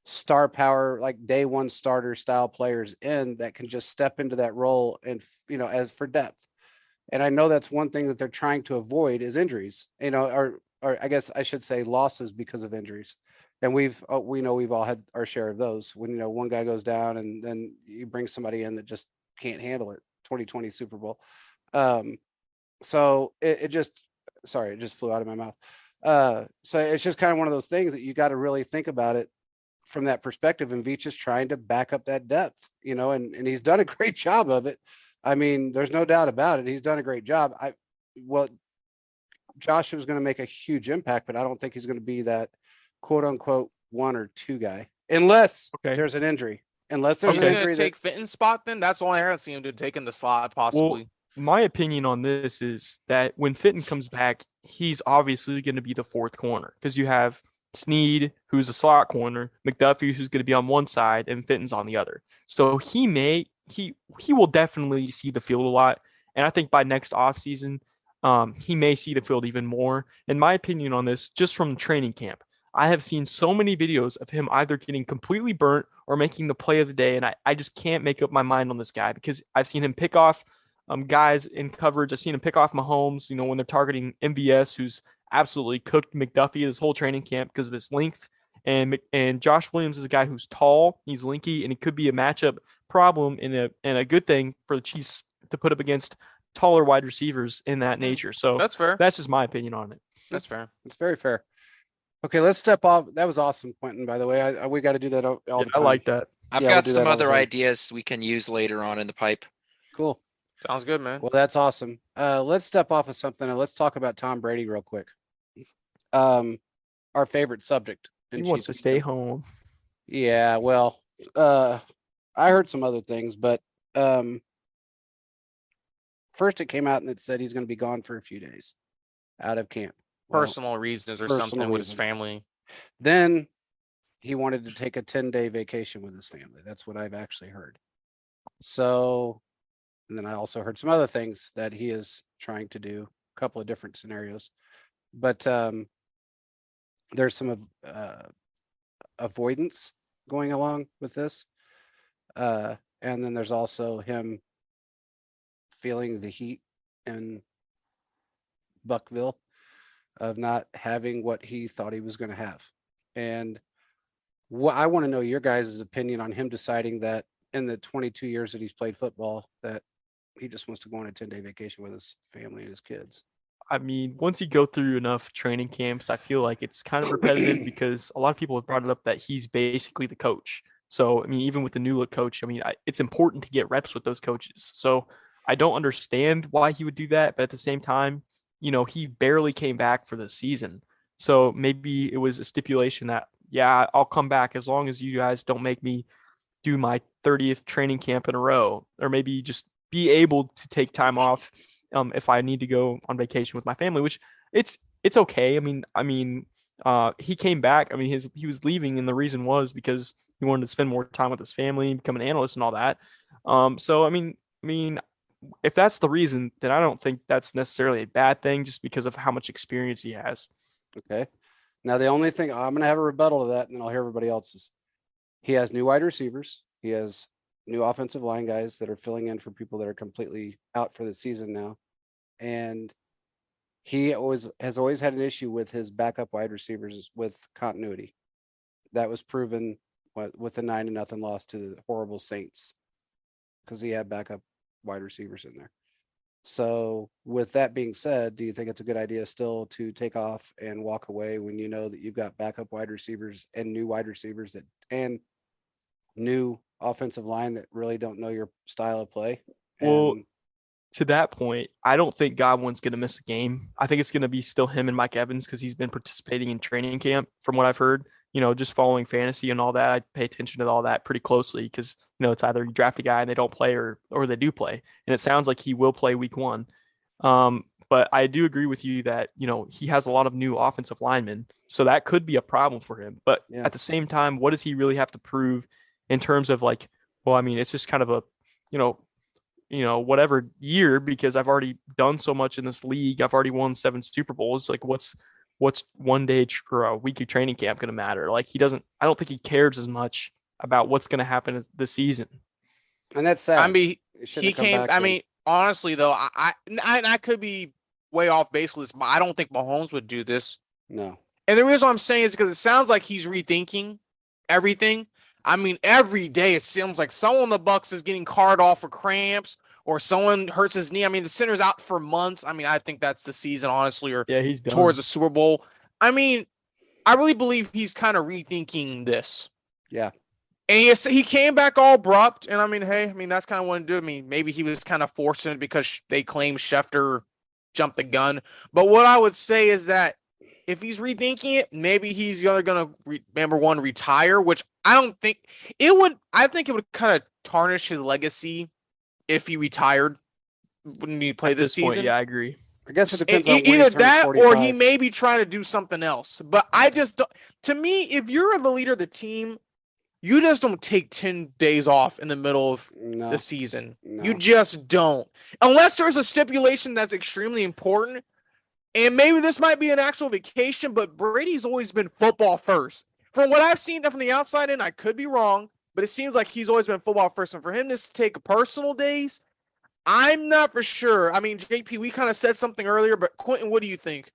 star power, like day one starter style players in that can just step into that role and, as for depth. And I know that's one thing that they're trying to avoid is injuries, or or I guess I should say losses because of injuries. And we know we've all had our share of those when, you know, one guy goes down and then you bring somebody in that just can't handle it. 2020 Super Bowl. So it just, sorry, it just flew out of my mouth. So it's just kind of one of those things that you got to really think about it from that perspective. And Veach is trying to back up that depth, you know, and he's done a great job of it. I mean, there's no doubt about it. He's done a great job. Josh was going to make a huge impact, but I don't think he's going to be that quote unquote 1 or 2 guy unless there's an injury. Unless there's He's an going injury to take Fitton's spot, then that's the only I see him to take in the slot possibly. Well, my opinion on this is that when Fitton comes back, he's obviously going to be the 4th corner because you have Snead, who's a slot corner, McDuffie, who's going to be on one side, and Fitton's on the other. So he will definitely see the field a lot. And I think by next offseason, he may see the field even more. In my opinion on this, just from training camp, I have seen so many videos of him either getting completely burnt or making the play of the day. And I just can't make up my mind on this guy because I've seen him pick off guys in coverage. I've seen him pick off Mahomes, you know, when they're targeting MVS, who's absolutely cooked McDuffie this whole training camp because of his length. And Josh Williams is a guy who's tall, he's lanky, and it could be a matchup problem and a good thing for the Chiefs to put up against taller wide receivers in that nature. So that's fair. That's just my opinion on it. That's fair. It's very fair. Okay, let's step off. That was awesome, Quinten, by the way. We got to do that all the time. I like that. I've we'll got do some that all the other time. ideas we can use later on in the pipe. Cool. Sounds good, man. Well, that's awesome. Let's step off of something and let's talk about Tom Brady real quick. Our favorite subject. He wants to stay home. Yeah, well, I heard some other things, but first it came out and it said he's going to be gone for a few days out of camp. Personal reasons or something with his family. Then he wanted to take a 10-day vacation with his family. That's what I've actually heard. So, and then I also heard some other things that he is trying to do, a couple of different scenarios. But there's some avoidance going along with this. And then there's also him feeling the heat in Buckville of not having what he thought he was going to have. And what I want to know your guys' opinion on him deciding that in the 22 years that he's played football, that he just wants to go on a 10-day vacation with his family and his kids. I mean, once you go through enough training camps, I feel like it's kind of repetitive because a lot of people have brought it up that he's basically the coach. So, I mean, even with the new look coach, I mean, it's important to get reps with those coaches. So I don't understand why he would do that. But at the same time, you know, he barely came back for the season. So maybe it was a stipulation that, yeah, I'll come back as long as you guys don't make me do my 30th training camp in a row, or maybe just be able to take time off if I need to go on vacation with my family, which it's okay. I mean, he came back. I mean, he was leaving, and the reason was because he wanted to spend more time with his family, become an analyst, and all that. So I mean, if that's the reason, then I don't think that's necessarily a bad thing, just because of how much experience he has. Okay. Now the only thing I'm going to have a rebuttal to that, and then I'll hear everybody else's. He has new wide receivers. He has new offensive line guys that are filling in for people that are completely out for the season now. And he has always had an issue with his backup wide receivers with continuity. That was proven with the 9-0 loss to the horrible Saints, because he had backup wide receivers in there. So with that being said, do you think it's a good idea still to take off and walk away when you know that you've got backup wide receivers and new wide receivers and new offensive line that really don't know your style of play? Well, to that point, I don't think Godwin's going to miss a game. I think it's going to be still him and Mike Evans because he's been participating in training camp from what I've heard. You know, just following fantasy and all that, I pay attention to all that pretty closely because, you know, it's either you draft a guy and they don't play or they do play. And it sounds like he will play week 1. But I do agree with you that, you know, he has a lot of new offensive linemen. So that could be a problem for him. But at the same time, what does he really have to prove in terms of like, well, I mean, it's just kind of a, you know, whatever year, because I've already done so much in this league. I've already won 7 Super Bowls. Like what's one day or a weekly training camp going to matter? Like I don't think he cares as much about what's going to happen this season. And that's sad. I mean, he came. I mean, honestly though, I could be way off base with this, but I don't think Mahomes would do this. No. And the reason I'm saying is because it sounds like he's rethinking everything. I mean, every day it seems like someone on the Bucks is getting carted off for cramps or someone hurts his knee. I mean, the center's out for months. I mean, I think that's the season, honestly, or Yeah, he's done. towards the Super Bowl. I mean, I really believe he's kind of rethinking this. Yeah. And he came back all abrupt. And I mean, hey, I mean, that's kind of what to do. I mean, maybe he was kind of forcing it because they claim Schefter jumped the gun. But what I would say is that if he's rethinking it, maybe he's going to number one, retire, which I don't think it would. I think it would kind of tarnish his legacy if he retired when he played this season. Point, yeah, I agree. I guess it depends on either that 45. or he may be trying to do something else. But I just don't, to me, if you're the leader of the team, you just don't take 10 days off in the middle of the season. No. You just don't. Unless there's a stipulation that's extremely important. And maybe this might be an actual vacation, but Brady's always been football first. From what I've seen from the outside in, I could be wrong, but it seems like he's always been football first. And for him to take personal days, I'm not for sure. I mean, JP, we kind of said something earlier, but Quinten, what do you think?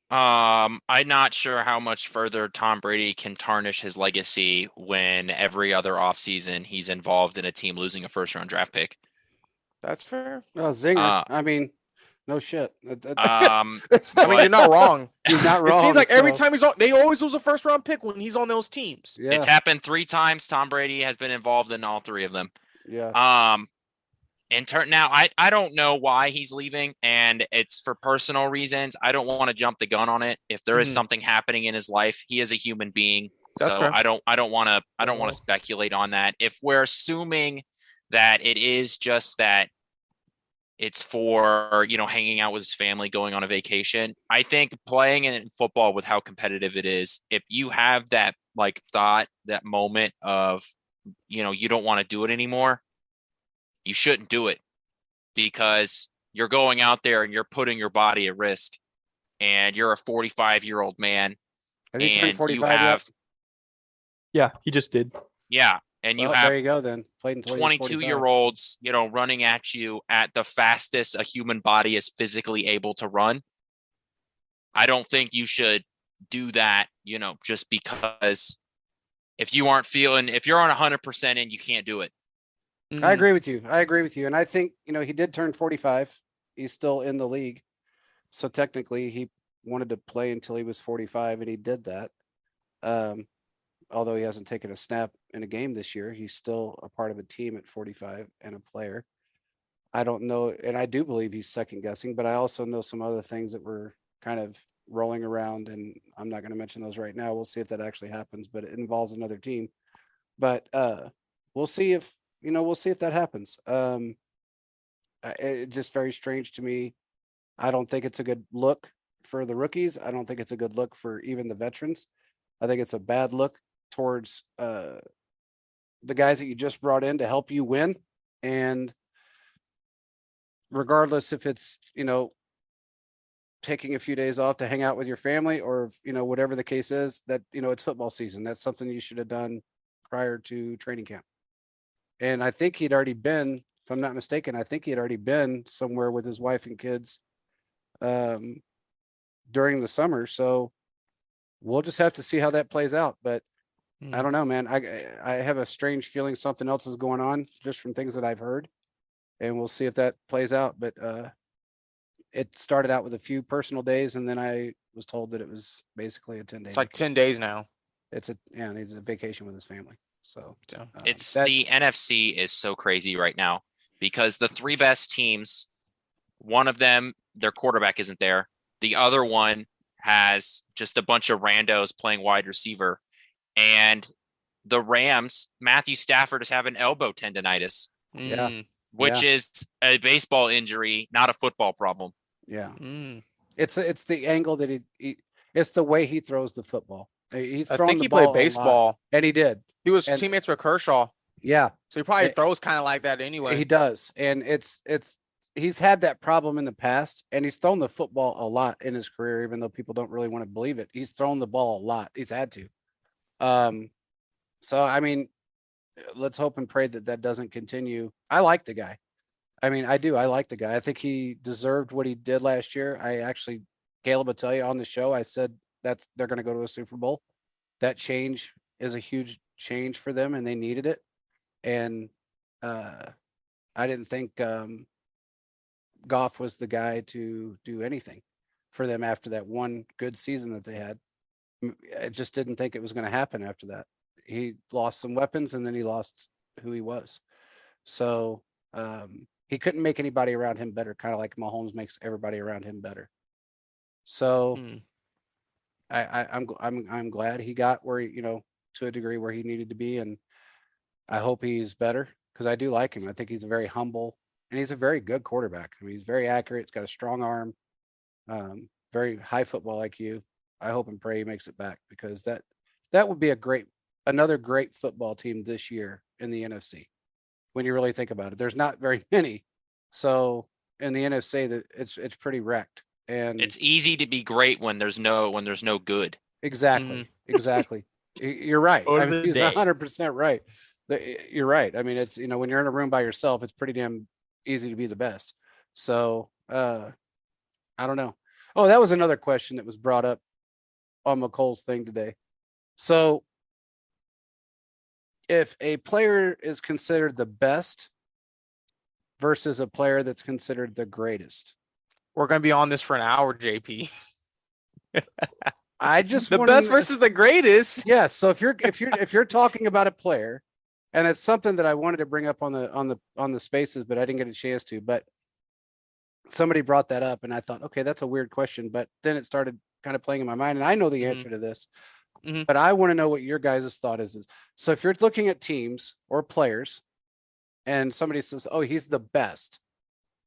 I'm not sure how much further Tom Brady can tarnish his legacy when every other offseason he's involved in a team losing a first-round draft pick. That's fair. Oh, zinger. I mean, no shit. I mean, you're not wrong. He's not wrong. It seems like every time he's on, they always lose a first-round pick when he's on those teams. Yeah. It's happened 3 times. Tom Brady has been involved in all 3 of them. Yeah. Now I don't know why he's leaving, and it's for personal reasons. I don't want to jump the gun on it. If there is something happening in his life, he is a human being. That's so fair. I don't want to speculate on that. If we're assuming that it is just that it's for, hanging out with his family, going on a vacation, I think playing in football with how competitive it is, if you have that thought, that moment of, you don't want to do it anymore, you shouldn't do it, because you're going out there and you're putting your body at risk, and you're a 45-year-old man. Has he turned 45 yet? Yeah, he just did. Yeah. And you have there you go then. Played until 22-year-olds, running at you at the fastest a human body is physically able to run. I don't think you should do that, just because if you're on 100% in, you can't do it. I agree with you. And I think, he did turn 45. He's still in the league. So technically he wanted to play until he was 45, and he did that. Although he hasn't taken a snap in a game this year, he's still a part of a team at 45 and a player. I don't know. And I do believe he's second guessing, but I also know some other things that were kind of rolling around, and I'm not going to mention those right now. We'll see if that actually happens, but it involves another team. But we'll see if that happens. It's just very strange to me. I don't think it's a good look for the rookies. I don't think it's a good look for even the veterans. I think it's a bad look towards the guys that you just brought in to help you win. And regardless if it's, taking a few days off to hang out with your family, or, whatever the case is, that, it's football season. That's something you should have done prior to training camp. And I think he'd already been, if I'm not mistaken, somewhere with his wife and kids during the summer. So we'll just have to see how that plays out. But I don't know, man. I have a strange feeling something else is going on just from things that I've heard, and we'll see if that plays out. But it started out with a few personal days, and then I was told that it was basically a 10-day. It's like 10 days now. And he's a vacation with his family. So the NFC is so crazy right now, because the 3 best teams, one of them, their quarterback isn't there. The other one has just a bunch of randos playing wide receiver. And the Rams, Matthew Stafford is having elbow tendonitis, which is a baseball injury, not a football problem. Yeah. It's the angle that it's the way he throws the football. I think he played baseball, and he did. He was teammates with Kershaw. Yeah. So he probably throws kind of like that anyway. He does. And he's had that problem in the past, and he's thrown the football a lot in his career, even though people don't really want to believe it. He's thrown the ball a lot. He's had to. So, I mean, let's hope and pray that doesn't continue. I like the guy. I mean, I do. I like the guy. I think he deserved what he did last year. I actually Caleb will tell you on the show, I said they're going to go to a Super Bowl. That change is a huge change for them, and they needed it. And I didn't think Goff was the guy to do anything for them after that one good season that they had. I just didn't think it was going to happen after that. He lost some weapons, and then he lost who he was. So he couldn't make anybody around him better, kind of like Mahomes makes everybody around him better. So I'm glad he got where to a degree where he needed to be, and I hope he's better because I do like him. I think he's a very humble and he's a very good quarterback. I mean, he's very accurate. He's got a strong arm, very high football IQ. I hope and pray he makes it back because that would be another great football team this year in the NFC. When you really think about it, there's not very many. So in the NFC, that it's pretty wrecked. And it's easy to be great when there's no good. Exactly. Exactly. You're right. I mean, he's 100% right. You're right. I mean, it's, when you're in a room by yourself, it's pretty damn easy to be the best. So I don't know. Oh, that was another question that was brought up on McColl's thing today. So if a player is considered the best versus a player that's considered the greatest. We're going to be on this for an hour, JP. I just the best versus the greatest. Yeah. So if you're talking about a player, and it's something that I wanted to bring up on the spaces, but I didn't get a chance to, but somebody brought that up and I thought, okay, that's a weird question, but then it started kind of playing in my mind and I know the answer to this, but I want to know what your guys' thought is. So if you're looking at teams or players and somebody says, oh, he's the best.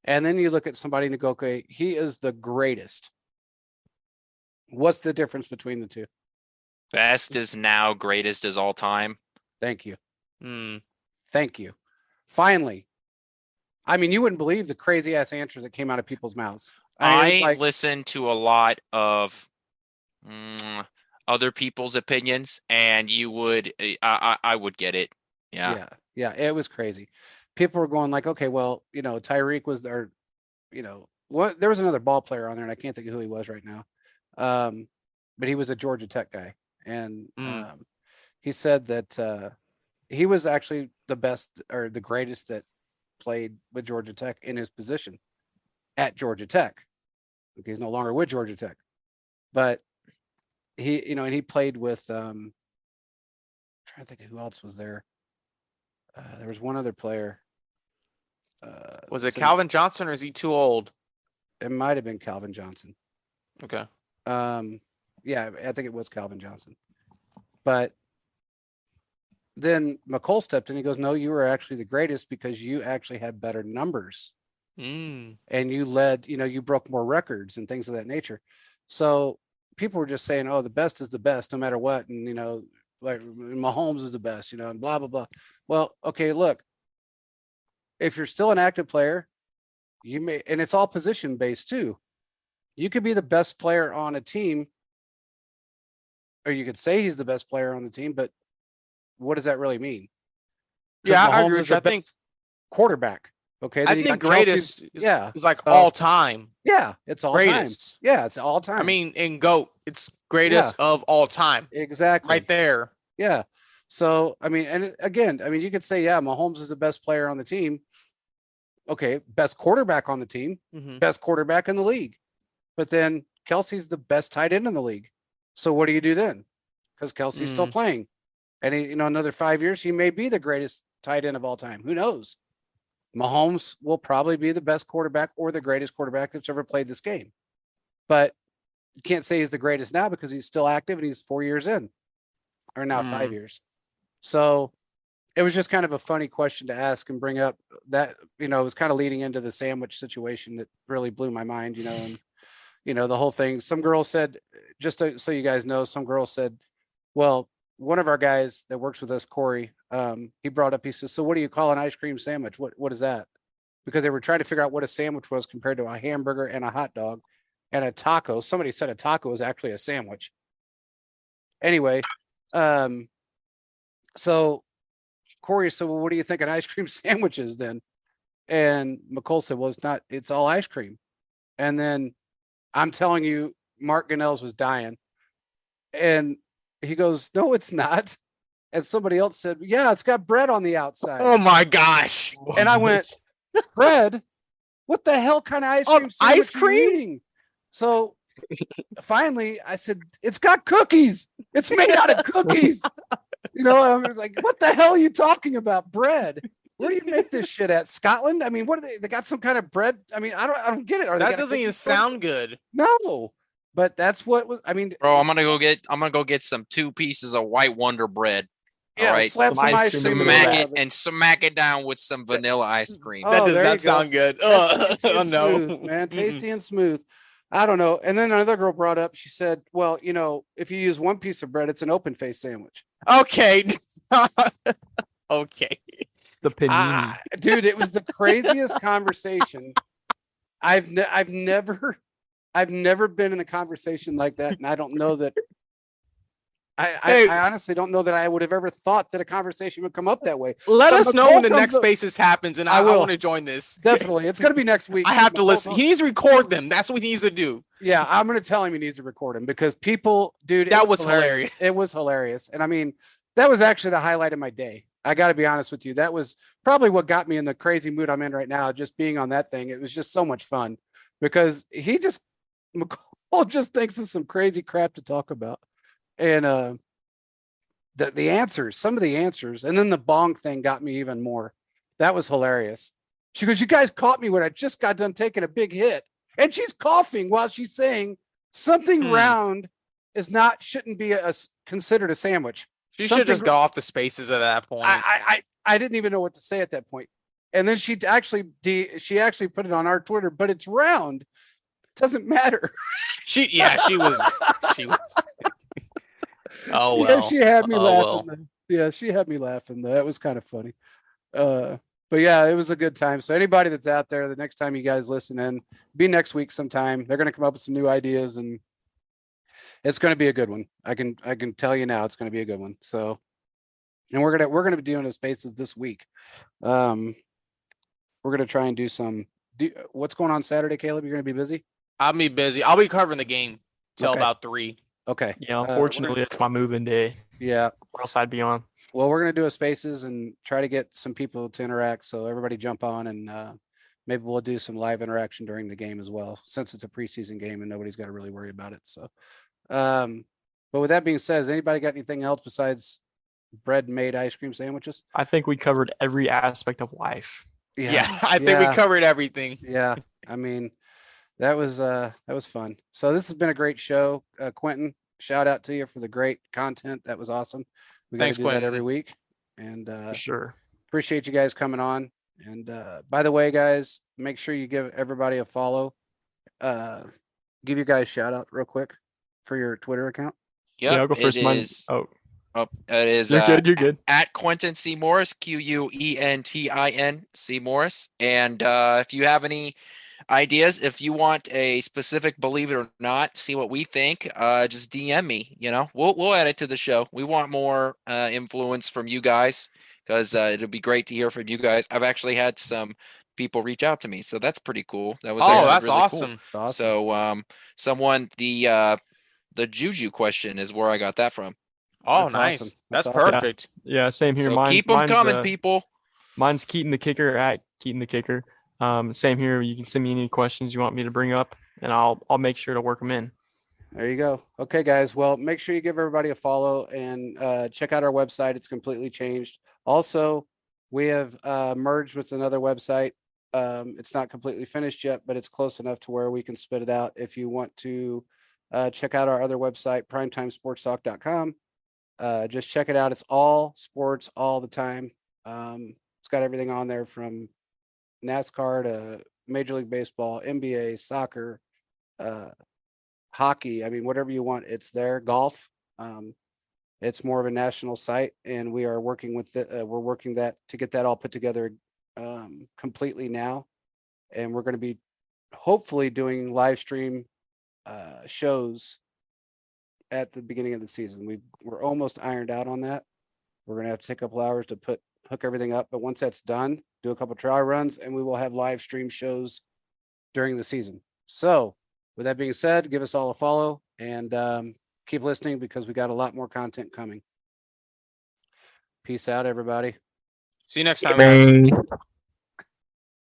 And then you look at somebody and you go, okay, he is the greatest. What's the difference between the two? Best is now, greatest is all time. Thank you. Thank you. Finally. I mean, you wouldn't believe the crazy ass answers that came out of people's mouths. I listen to a lot of other people's opinions, and you would, I would get it. Yeah. Yeah. It was crazy. People were going like, okay, well, Tyreek was there, there was another ball player on there and I can't think of who he was right now. But he was a Georgia Tech guy. And he said that he was actually the best or the greatest that played with Georgia Tech in his position at Georgia Tech. Okay, he's no longer with Georgia Tech. But he, and he played with I'm trying to think of who else was there. There was one other player. Was it Calvin Johnson or is he too old? It might have been Calvin Johnson. Okay. Yeah, I think it was Calvin Johnson. But then McColl stepped in. He goes, no, you were actually the greatest because you actually had better numbers. And you led, you broke more records and things of that nature. So people were just saying, oh, the best is the best no matter what. And, like Mahomes is the best, and blah, blah, blah. Well, okay, look, if you're still an active player, you may, and it's all position based too. You could be the best player on a team, or you could say he's the best player on the team, but what does that really mean? Yeah, Mahomes I agree with you. I think quarterback. Okay. I think greatest is like so, all time. Yeah, it's all greatest. Time. Yeah, it's all time. I mean, in GOAT, it's greatest of all time. Exactly. Right there. Yeah. So, I mean, and again, you could say, yeah, Mahomes is the best player on the team. Okay, best quarterback on the team, best quarterback in the league. But then Kelsey's the best tight end in the league. So what do you do then? Because Kelsey's still playing. And he, another 5 years, he may be the greatest tight end of all time. Who knows? Mahomes will probably be the best quarterback or the greatest quarterback that's ever played this game. But you can't say he's the greatest now because he's still active and he's 4 years in, or now 5 years. So it was just kind of a funny question to ask and bring up that, it was kind of leading into the sandwich situation that really blew my mind, and, the whole thing. Some girl said, so you guys know, some girl said, well, one of our guys that works with us, Corey, he brought up, he says, so what do you call an ice cream sandwich? What is that? Because they were trying to figure out what a sandwich was compared to a hamburger and a hot dog and a taco. Somebody said a taco is actually a sandwich. Anyway, so Corey said, well, what do you think an ice cream sandwich is then? And McColl said, well, it's not, it's all ice cream. And then I'm telling you, Mark Gunnell's was dying. And he goes, no, it's not. And somebody else said, yeah, it's got bread on the outside. Oh my gosh. And I went, bread? What the hell kind of ice Oh, cream sandwich ice are you cream? eating? So finally I said, it's got cookies. It's made out of cookies. You know, I was like, what the hell are you talking about? Bread? Where do you make this shit at? Scotland? I mean, what are they got some kind of bread? I mean, I don't get it. Are they That got a doesn't cookie even store? sound good. No. But that's what was, I mean, Bro, I'm gonna go get some 2 pieces of white Wonder bread. yeah, all right. slap Some some ice ice cream cream in the in the middle Smack middle it of it. and smack it down with some vanilla ice cream. Oh, That does there not you go. sound good. That's tasty Oh and no. smooth, man. Tasty and smooth. I don't know. And then another girl brought up, she said, well, you know, if you use one piece of bread, it's an open face sandwich. Okay. Okay. The panini. Dude, it was the craziest conversation. I've never been in a conversation like that. And I don't know that Hey. I honestly don't know that I would have ever thought that a conversation would come up that way. Let But us know McCall when the comes next up- spaces happens, and I I will. want to join this. Definitely. It's going to be next week. I have to McCall listen. comes- He needs to record them. That's what he needs to do. Yeah, I'm going to tell him he needs to record him because people, dude, That was hilarious. It was hilarious. And I mean, that was actually the highlight of my day. I got to be honest with you. That was probably what got me in the crazy mood I'm in right now, just being on that thing. It was just so much fun because McCall just thinks of some crazy crap to talk about. And the answers, some of the answers, and then the bong thing got me even more. That was hilarious. She goes, you guys caught me when I just got done taking a big hit. And she's coughing while she's saying something round shouldn't be considered a sandwich. She should just go off the spaces at that point. I didn't even know what to say at that point. And then she actually put it on our Twitter, but it's round. Doesn't matter. She was. Oh Yeah, well. she had me Oh, laughing. well. Yeah, she had me laughing. That was kind of funny. But yeah, it was a good time. So anybody that's out there, the next time you guys listen in, be next week sometime. They're going to come up with some new ideas, and it's going to be a good one. I can tell you now, it's going to be a good one. So, and we're gonna be doing the spaces this week. We're gonna try and do some. What's going on Saturday, Caleb? You're going to be busy. I'll be busy. I'll be covering the game till Okay. about 3. Okay. Yeah, unfortunately, it's my moving day. Yeah. Or else I'd be on. Well, we're going to do a spaces and try to get some people to interact. So everybody jump on, and maybe we'll do some live interaction during the game as well, since it's a preseason game and nobody's got to really worry about it. So, but with that being said, has anybody got anything else besides bread made ice cream sandwiches? I think we covered every aspect of life. Yeah, I think we covered everything. Yeah. I mean, that was fun. So this has been a great show. Quinten, shout out to you for the great content. That was awesome. We got to do that every week. And For sure. appreciate you guys coming on. And by the way, guys, make sure you give everybody a follow. Give you guys a shout out real quick for your Twitter account. Yeah, I'll go first. It is You're good. You're good. at Quinten C. Morris, Quentin C. Morris. And if you have any ideas, if you want a specific believe it or not, see what we think, just DM me. We'll add it to the show. We want more influence from you guys, because it'll be great to hear from you guys. I've actually had some people reach out to me, so that's pretty cool. That was that's really awesome. Cool. So someone the Juju question is where I got that from. Oh, That's nice. awesome. That's That's perfect. Yeah, same here. So keep them coming, people. Mine's Keaton the Kicker at Keaton the Kicker. Same here. You can send me any questions you want me to bring up, and I'll make sure to work them in. There you go. Okay, guys. Well, make sure you give everybody a follow and check out our website. It's completely changed. Also, we have merged with another website. It's not completely finished yet, but it's close enough to where we can spit it out. If you want to check out our other website, primetimesportstalk.com. Just check it out. It's all sports all the time. It's got everything on there from NASCAR to Major League Baseball, NBA, soccer, hockey. I mean, whatever you want, it's there. Golf. It's more of a national site, and we are working with we're working that to get that all put together completely now. And we're going to be hopefully doing live stream shows at the beginning of the season. We're almost ironed out on that. We're going to have to take a couple hours to hook everything up. But once that's done, do a couple trial runs, and we will have live stream shows during the season. So with that being said, give us all a follow and keep listening because we got a lot more content coming. Peace out, everybody. See you next time, guys. Man.